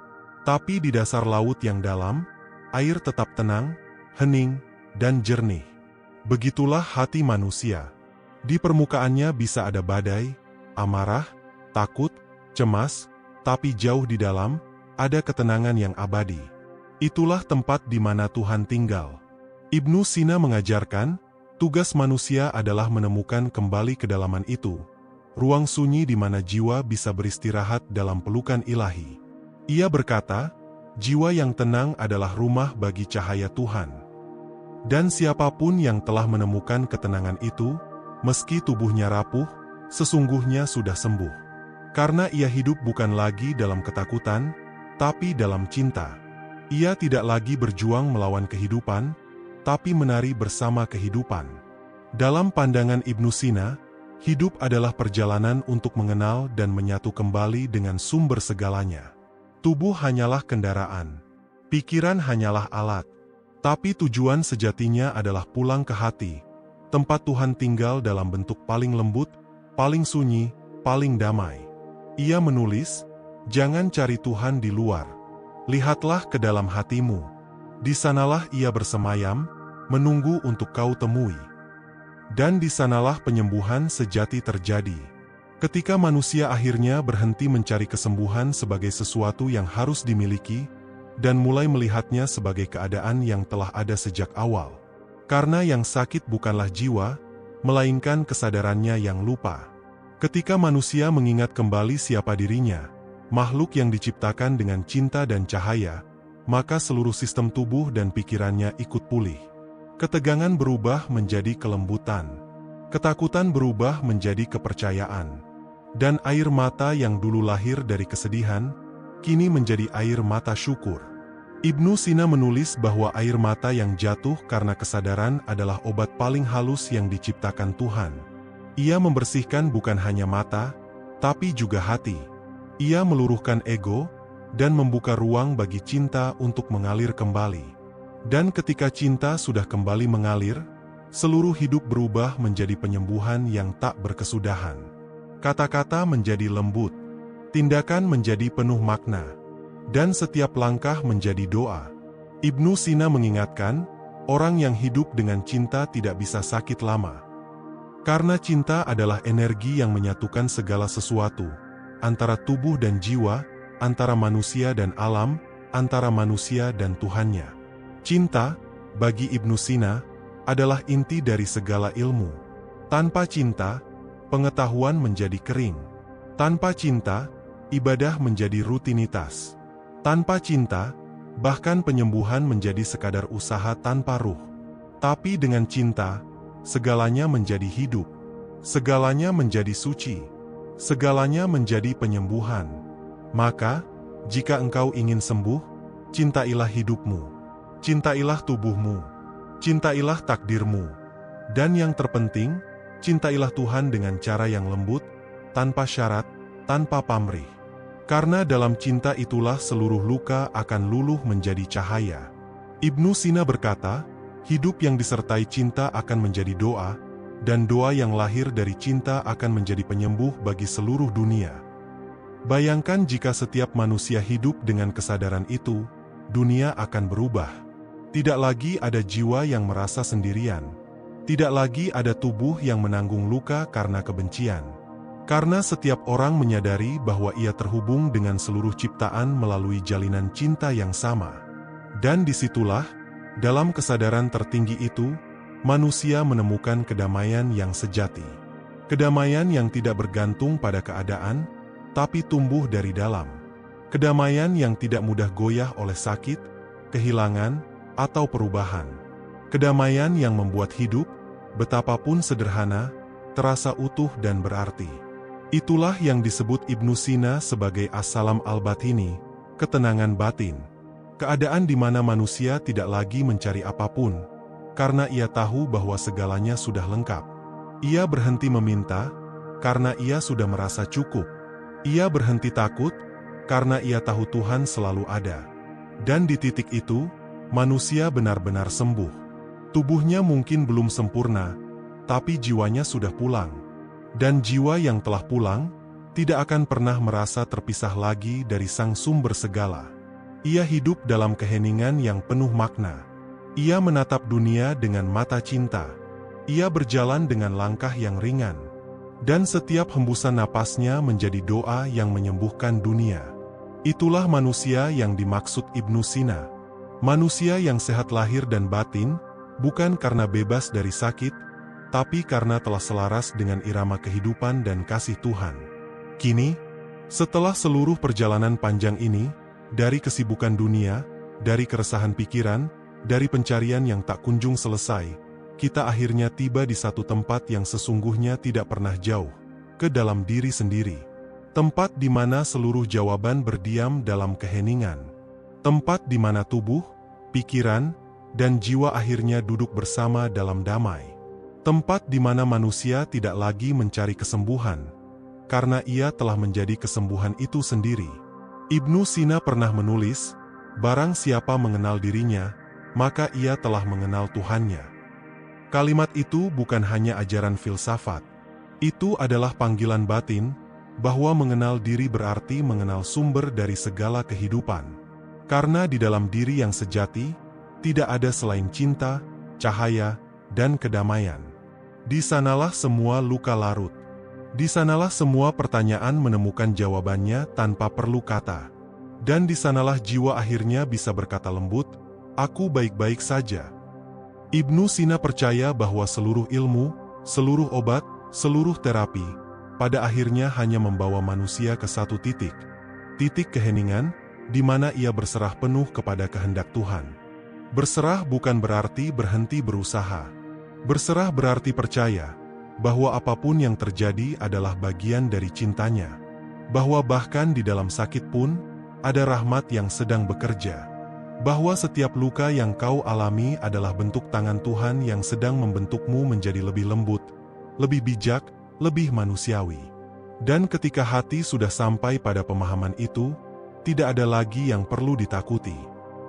Tapi di dasar laut yang dalam, air tetap tenang, hening, dan jernih. Begitulah hati manusia. Di permukaannya bisa ada badai, amarah, takut, cemas, tapi jauh di dalam, ada ketenangan yang abadi. Itulah tempat di mana Tuhan tinggal. Ibnu Sina mengajarkan, tugas manusia adalah menemukan kembali kedalaman itu, ruang sunyi di mana jiwa bisa beristirahat dalam pelukan ilahi. Ia berkata, jiwa yang tenang adalah rumah bagi cahaya Tuhan. Dan siapapun yang telah menemukan ketenangan itu, meski tubuhnya rapuh, sesungguhnya sudah sembuh. Karena ia hidup bukan lagi dalam ketakutan, tapi dalam cinta. Ia tidak lagi berjuang melawan kehidupan, tapi menari bersama kehidupan. Dalam pandangan Ibnu Sina, hidup adalah perjalanan untuk mengenal dan menyatu kembali dengan sumber segalanya. Tubuh hanyalah kendaraan, pikiran hanyalah alat, tapi tujuan sejatinya adalah pulang ke hati, tempat Tuhan tinggal dalam bentuk paling lembut, paling sunyi, paling damai. Ia menulis, jangan cari Tuhan di luar, lihatlah ke dalam hatimu. Di sanalah ia bersemayam, menunggu untuk kau temui. Dan di sanalah penyembuhan sejati terjadi. Ketika manusia akhirnya berhenti mencari kesembuhan sebagai sesuatu yang harus dimiliki, dan mulai melihatnya sebagai keadaan yang telah ada sejak awal. Karena yang sakit bukanlah jiwa, melainkan kesadarannya yang lupa. Ketika manusia mengingat kembali siapa dirinya, makhluk yang diciptakan dengan cinta dan cahaya, maka seluruh sistem tubuh dan pikirannya ikut pulih. Ketegangan berubah menjadi kelembutan. Ketakutan berubah menjadi kepercayaan. Dan air mata yang dulu lahir dari kesedihan, kini menjadi air mata syukur. Ibnu Sina menulis bahwa air mata yang jatuh karena kesadaran adalah obat paling halus yang diciptakan Tuhan. Ia membersihkan bukan hanya mata, tapi juga hati. Ia meluruhkan ego, dan membuka ruang bagi cinta untuk mengalir kembali. Dan ketika cinta sudah kembali mengalir, seluruh hidup berubah menjadi penyembuhan yang tak berkesudahan. Kata-kata menjadi lembut, tindakan menjadi penuh makna, dan setiap langkah menjadi doa. Ibnu Sina mengingatkan, orang yang hidup dengan cinta tidak bisa sakit lama. Karena cinta adalah energi yang menyatukan segala sesuatu, antara tubuh dan jiwa, antara manusia dan alam, antara manusia dan Tuhannya. Cinta, bagi Ibnu Sina, adalah inti dari segala ilmu. Tanpa cinta, pengetahuan menjadi kering. Tanpa cinta, ibadah menjadi rutinitas. Tanpa cinta, bahkan penyembuhan menjadi sekadar usaha tanpa ruh. Tapi dengan cinta, segalanya menjadi hidup. Segalanya menjadi suci. Segalanya menjadi penyembuhan. Maka, jika engkau ingin sembuh, cintailah hidupmu. Cintailah tubuhmu. Cintailah takdirmu. Dan yang terpenting, cintailah Tuhan dengan cara yang lembut, tanpa syarat, tanpa pamrih. Karena dalam cinta itulah seluruh luka akan luluh menjadi cahaya. Ibnu Sina berkata, Hidup yang disertai cinta akan menjadi doa, dan doa yang lahir dari cinta akan menjadi penyembuh bagi seluruh dunia. Bayangkan jika setiap manusia hidup dengan kesadaran itu, dunia akan berubah. Tidak lagi ada jiwa yang merasa sendirian. Tidak lagi ada tubuh yang menanggung luka karena kebencian. Karena setiap orang menyadari bahwa ia terhubung dengan seluruh ciptaan melalui jalinan cinta yang sama. Dan disitulah, dalam kesadaran tertinggi itu, manusia menemukan kedamaian yang sejati. Kedamaian yang tidak bergantung pada keadaan, tapi tumbuh dari dalam. Kedamaian yang tidak mudah goyah oleh sakit, kehilangan, atau perubahan. Kedamaian yang membuat hidup, betapapun sederhana, terasa utuh dan berarti. Itulah yang disebut Ibnu Sina sebagai as-salam al-batini, ketenangan batin. Keadaan di mana manusia tidak lagi mencari apapun, karena ia tahu bahwa segalanya sudah lengkap. Ia berhenti meminta, karena ia sudah merasa cukup. Ia berhenti takut, karena ia tahu Tuhan selalu ada. Dan di titik itu, manusia benar-benar sembuh. Tubuhnya mungkin belum sempurna, tapi jiwanya sudah pulang. Dan jiwa yang telah pulang, tidak akan pernah merasa terpisah lagi dari Sang Sumber segala. Ia hidup dalam keheningan yang penuh makna. Ia menatap dunia dengan mata cinta. Ia berjalan dengan langkah yang ringan. Dan setiap hembusan napasnya menjadi doa yang menyembuhkan dunia. Itulah manusia yang dimaksud Ibnu Sina. Manusia yang sehat lahir dan batin, bukan karena bebas dari sakit, tapi karena telah selaras dengan irama kehidupan dan kasih Tuhan. Kini, setelah seluruh perjalanan panjang ini, dari kesibukan dunia, dari keresahan pikiran, dari pencarian yang tak kunjung selesai, kita akhirnya tiba di satu tempat yang sesungguhnya tidak pernah jauh, ke dalam diri sendiri. Tempat di mana seluruh jawaban berdiam dalam keheningan. Tempat di mana tubuh, pikiran, dan jiwa akhirnya duduk bersama dalam damai. Tempat di mana manusia tidak lagi mencari kesembuhan, karena ia telah menjadi kesembuhan itu sendiri. Ibnu Sina pernah menulis, barang siapa mengenal dirinya, maka ia telah mengenal Tuhannya. Kalimat itu bukan hanya ajaran filsafat. Itu adalah panggilan batin, bahwa mengenal diri berarti mengenal sumber dari segala kehidupan. Karena di dalam diri yang sejati, tidak ada selain cinta, cahaya, dan kedamaian. Di sanalah semua luka larut. Di sanalah semua pertanyaan menemukan jawabannya tanpa perlu kata. Dan di sanalah jiwa akhirnya bisa berkata lembut, "Aku baik-baik saja." Ibnu Sina percaya bahwa seluruh ilmu, seluruh obat, seluruh terapi, pada akhirnya hanya membawa manusia ke satu titik. Titik keheningan, di mana ia berserah penuh kepada kehendak Tuhan. Berserah bukan berarti berhenti berusaha. Berserah berarti percaya, bahwa apapun yang terjadi adalah bagian dari cintanya. Bahwa bahkan di dalam sakit pun, ada rahmat yang sedang bekerja. Bahwa setiap luka yang kau alami adalah bentuk tangan Tuhan yang sedang membentukmu menjadi lebih lembut, lebih bijak, lebih manusiawi. Dan ketika hati sudah sampai pada pemahaman itu, tidak ada lagi yang perlu ditakuti.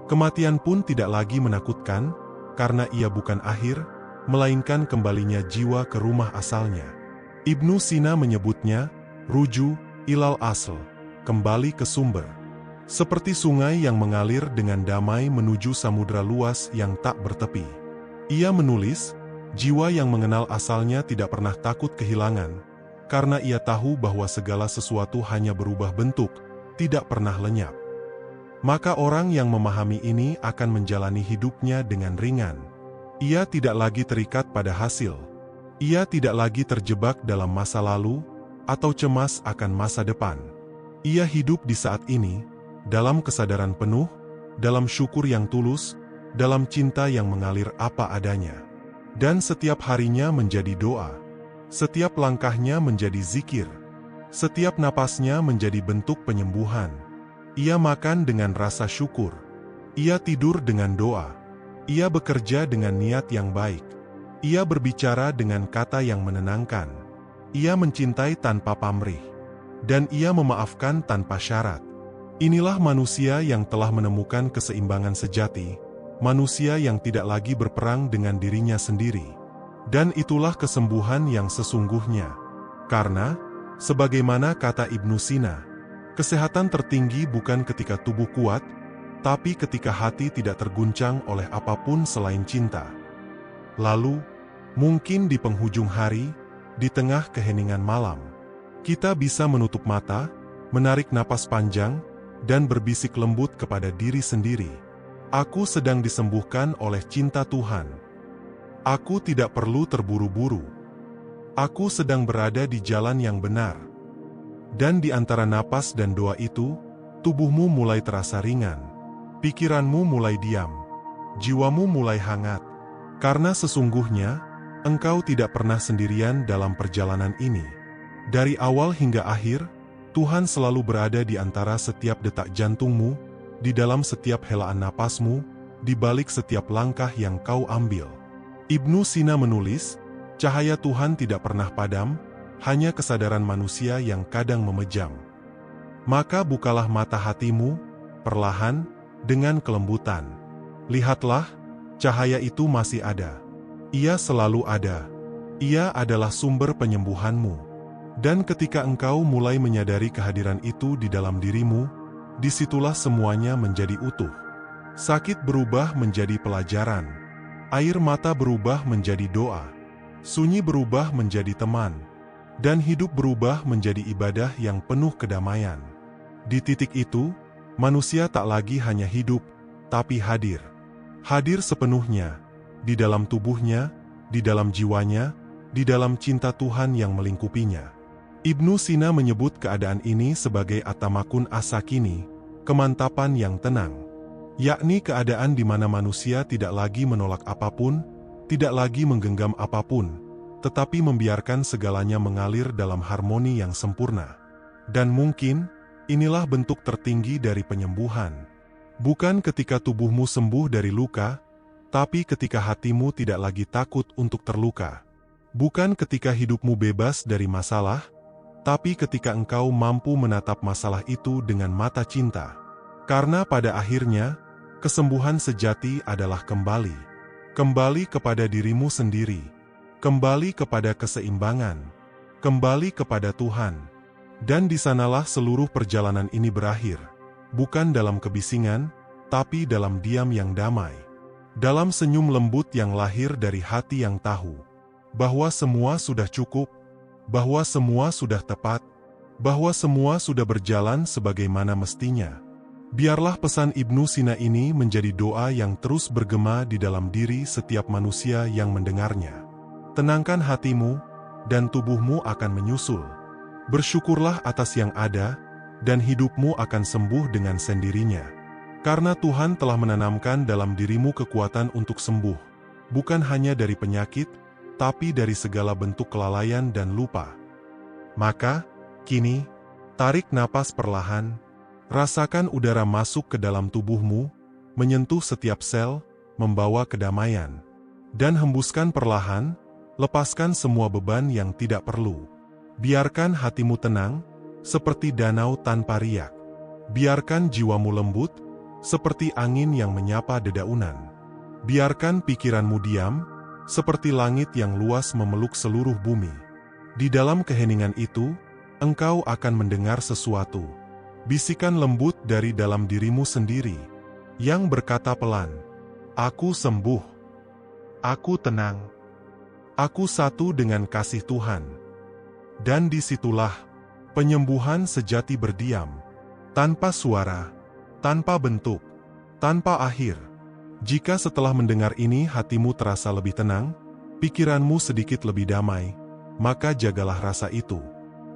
Kematian pun tidak lagi menakutkan, karena ia bukan akhir, melainkan kembalinya jiwa ke rumah asalnya. Ibnu Sina menyebutnya, ruju, ilal asl, kembali ke sumber. Seperti sungai yang mengalir dengan damai menuju samudra luas yang tak bertepi. Ia menulis, jiwa yang mengenal asalnya tidak pernah takut kehilangan, karena ia tahu bahwa segala sesuatu hanya berubah bentuk, tidak pernah lenyap. Maka orang yang memahami ini akan menjalani hidupnya dengan ringan. Ia tidak lagi terikat pada hasil. Ia tidak lagi terjebak dalam masa lalu, atau cemas akan masa depan. Ia hidup di saat ini, dalam kesadaran penuh, dalam syukur yang tulus, dalam cinta yang mengalir apa adanya. Dan setiap harinya menjadi doa. Setiap langkahnya menjadi zikir. Setiap napasnya menjadi bentuk penyembuhan. Ia makan dengan rasa syukur. Ia tidur dengan doa. Ia bekerja dengan niat yang baik. Ia berbicara dengan kata yang menenangkan. Ia mencintai tanpa pamrih. Dan ia memaafkan tanpa syarat. Inilah manusia yang telah menemukan keseimbangan sejati, manusia yang tidak lagi berperang dengan dirinya sendiri. Dan itulah kesembuhan yang sesungguhnya. Karena, sebagaimana kata Ibnu Sina, kesehatan tertinggi bukan ketika tubuh kuat, tapi ketika hati tidak terguncang oleh apapun selain cinta. Lalu, mungkin di penghujung hari, di tengah keheningan malam, kita bisa menutup mata, menarik napas panjang, dan berbisik lembut kepada diri sendiri. Aku sedang disembuhkan oleh cinta Tuhan. Aku tidak perlu terburu-buru. Aku sedang berada di jalan yang benar. Dan di antara napas dan doa itu, tubuhmu mulai terasa ringan. Pikiranmu mulai diam. Jiwamu mulai hangat. Karena sesungguhnya, engkau tidak pernah sendirian dalam perjalanan ini. Dari awal hingga akhir, Tuhan selalu berada di antara setiap detak jantungmu, di dalam setiap helaan napasmu, di balik setiap langkah yang kau ambil. Ibnu Sina menulis, cahaya Tuhan tidak pernah padam, hanya kesadaran manusia yang kadang memejam. Maka bukalah mata hatimu, perlahan, dengan kelembutan. Lihatlah, cahaya itu masih ada. Ia selalu ada. Ia adalah sumber penyembuhanmu. Dan ketika engkau mulai menyadari kehadiran itu di dalam dirimu, disitulah semuanya menjadi utuh. Sakit berubah menjadi pelajaran. Air mata berubah menjadi doa. Sunyi berubah menjadi teman. Dan hidup berubah menjadi ibadah yang penuh kedamaian. Di titik itu, manusia tak lagi hanya hidup, tapi hadir. Hadir sepenuhnya, di dalam tubuhnya, di dalam jiwanya, di dalam cinta Tuhan yang melingkupinya. Ibnu Sina menyebut keadaan ini sebagai atamakun as-sakini, kemantapan yang tenang. Yakni keadaan di mana manusia tidak lagi menolak apapun, tidak lagi menggenggam apapun, tetapi membiarkan segalanya mengalir dalam harmoni yang sempurna. Dan mungkin, inilah bentuk tertinggi dari penyembuhan. Bukan ketika tubuhmu sembuh dari luka, tapi ketika hatimu tidak lagi takut untuk terluka. Bukan ketika hidupmu bebas dari masalah, tapi ketika engkau mampu menatap masalah itu dengan mata cinta. Karena pada akhirnya, kesembuhan sejati adalah kembali. Kembali kepada dirimu sendiri. Kembali kepada keseimbangan. Kembali kepada Tuhan. Dan di sanalah seluruh perjalanan ini berakhir. Bukan dalam kebisingan, tapi dalam diam yang damai. Dalam senyum lembut yang lahir dari hati yang tahu bahwa semua sudah cukup, bahwa semua sudah tepat, bahwa semua sudah berjalan sebagaimana mestinya. Biarlah pesan Ibnu Sina ini menjadi doa yang terus bergema di dalam diri setiap manusia yang mendengarnya. Tenangkan hatimu, dan tubuhmu akan menyusul. Bersyukurlah atas yang ada, dan hidupmu akan sembuh dengan sendirinya. Karena Tuhan telah menanamkan dalam dirimu kekuatan untuk sembuh, bukan hanya dari penyakit, tapi dari segala bentuk kelalaian dan lupa. Maka, kini, tarik napas perlahan, rasakan udara masuk ke dalam tubuhmu, menyentuh setiap sel, membawa kedamaian. Dan hembuskan perlahan, lepaskan semua beban yang tidak perlu. Biarkan hatimu tenang, seperti danau tanpa riak. Biarkan jiwamu lembut, seperti angin yang menyapa dedaunan. Biarkan pikiranmu diam, seperti langit yang luas memeluk seluruh bumi. Di dalam keheningan itu, engkau akan mendengar sesuatu. Bisikan lembut dari dalam dirimu sendiri, yang berkata pelan, "Aku sembuh. Aku tenang. Aku satu dengan kasih Tuhan." Dan disitulah, penyembuhan sejati berdiam. Tanpa suara, tanpa bentuk, tanpa akhir. Jika setelah mendengar ini hatimu terasa lebih tenang, pikiranmu sedikit lebih damai, maka jagalah rasa itu.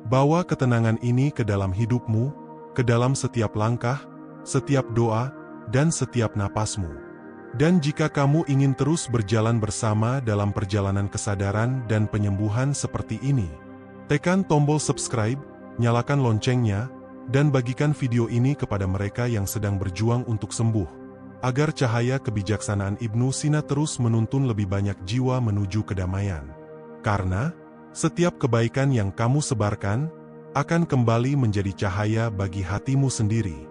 Bawa ketenangan ini ke dalam hidupmu, ke dalam setiap langkah, setiap doa, dan setiap napasmu. Dan jika kamu ingin terus berjalan bersama dalam perjalanan kesadaran dan penyembuhan seperti ini, tekan tombol subscribe, nyalakan loncengnya, dan bagikan video ini kepada mereka yang sedang berjuang untuk sembuh. Agar cahaya kebijaksanaan Ibnu Sina terus menuntun lebih banyak jiwa menuju kedamaian. Karena, setiap kebaikan yang kamu sebarkan, akan kembali menjadi cahaya bagi hatimu sendiri.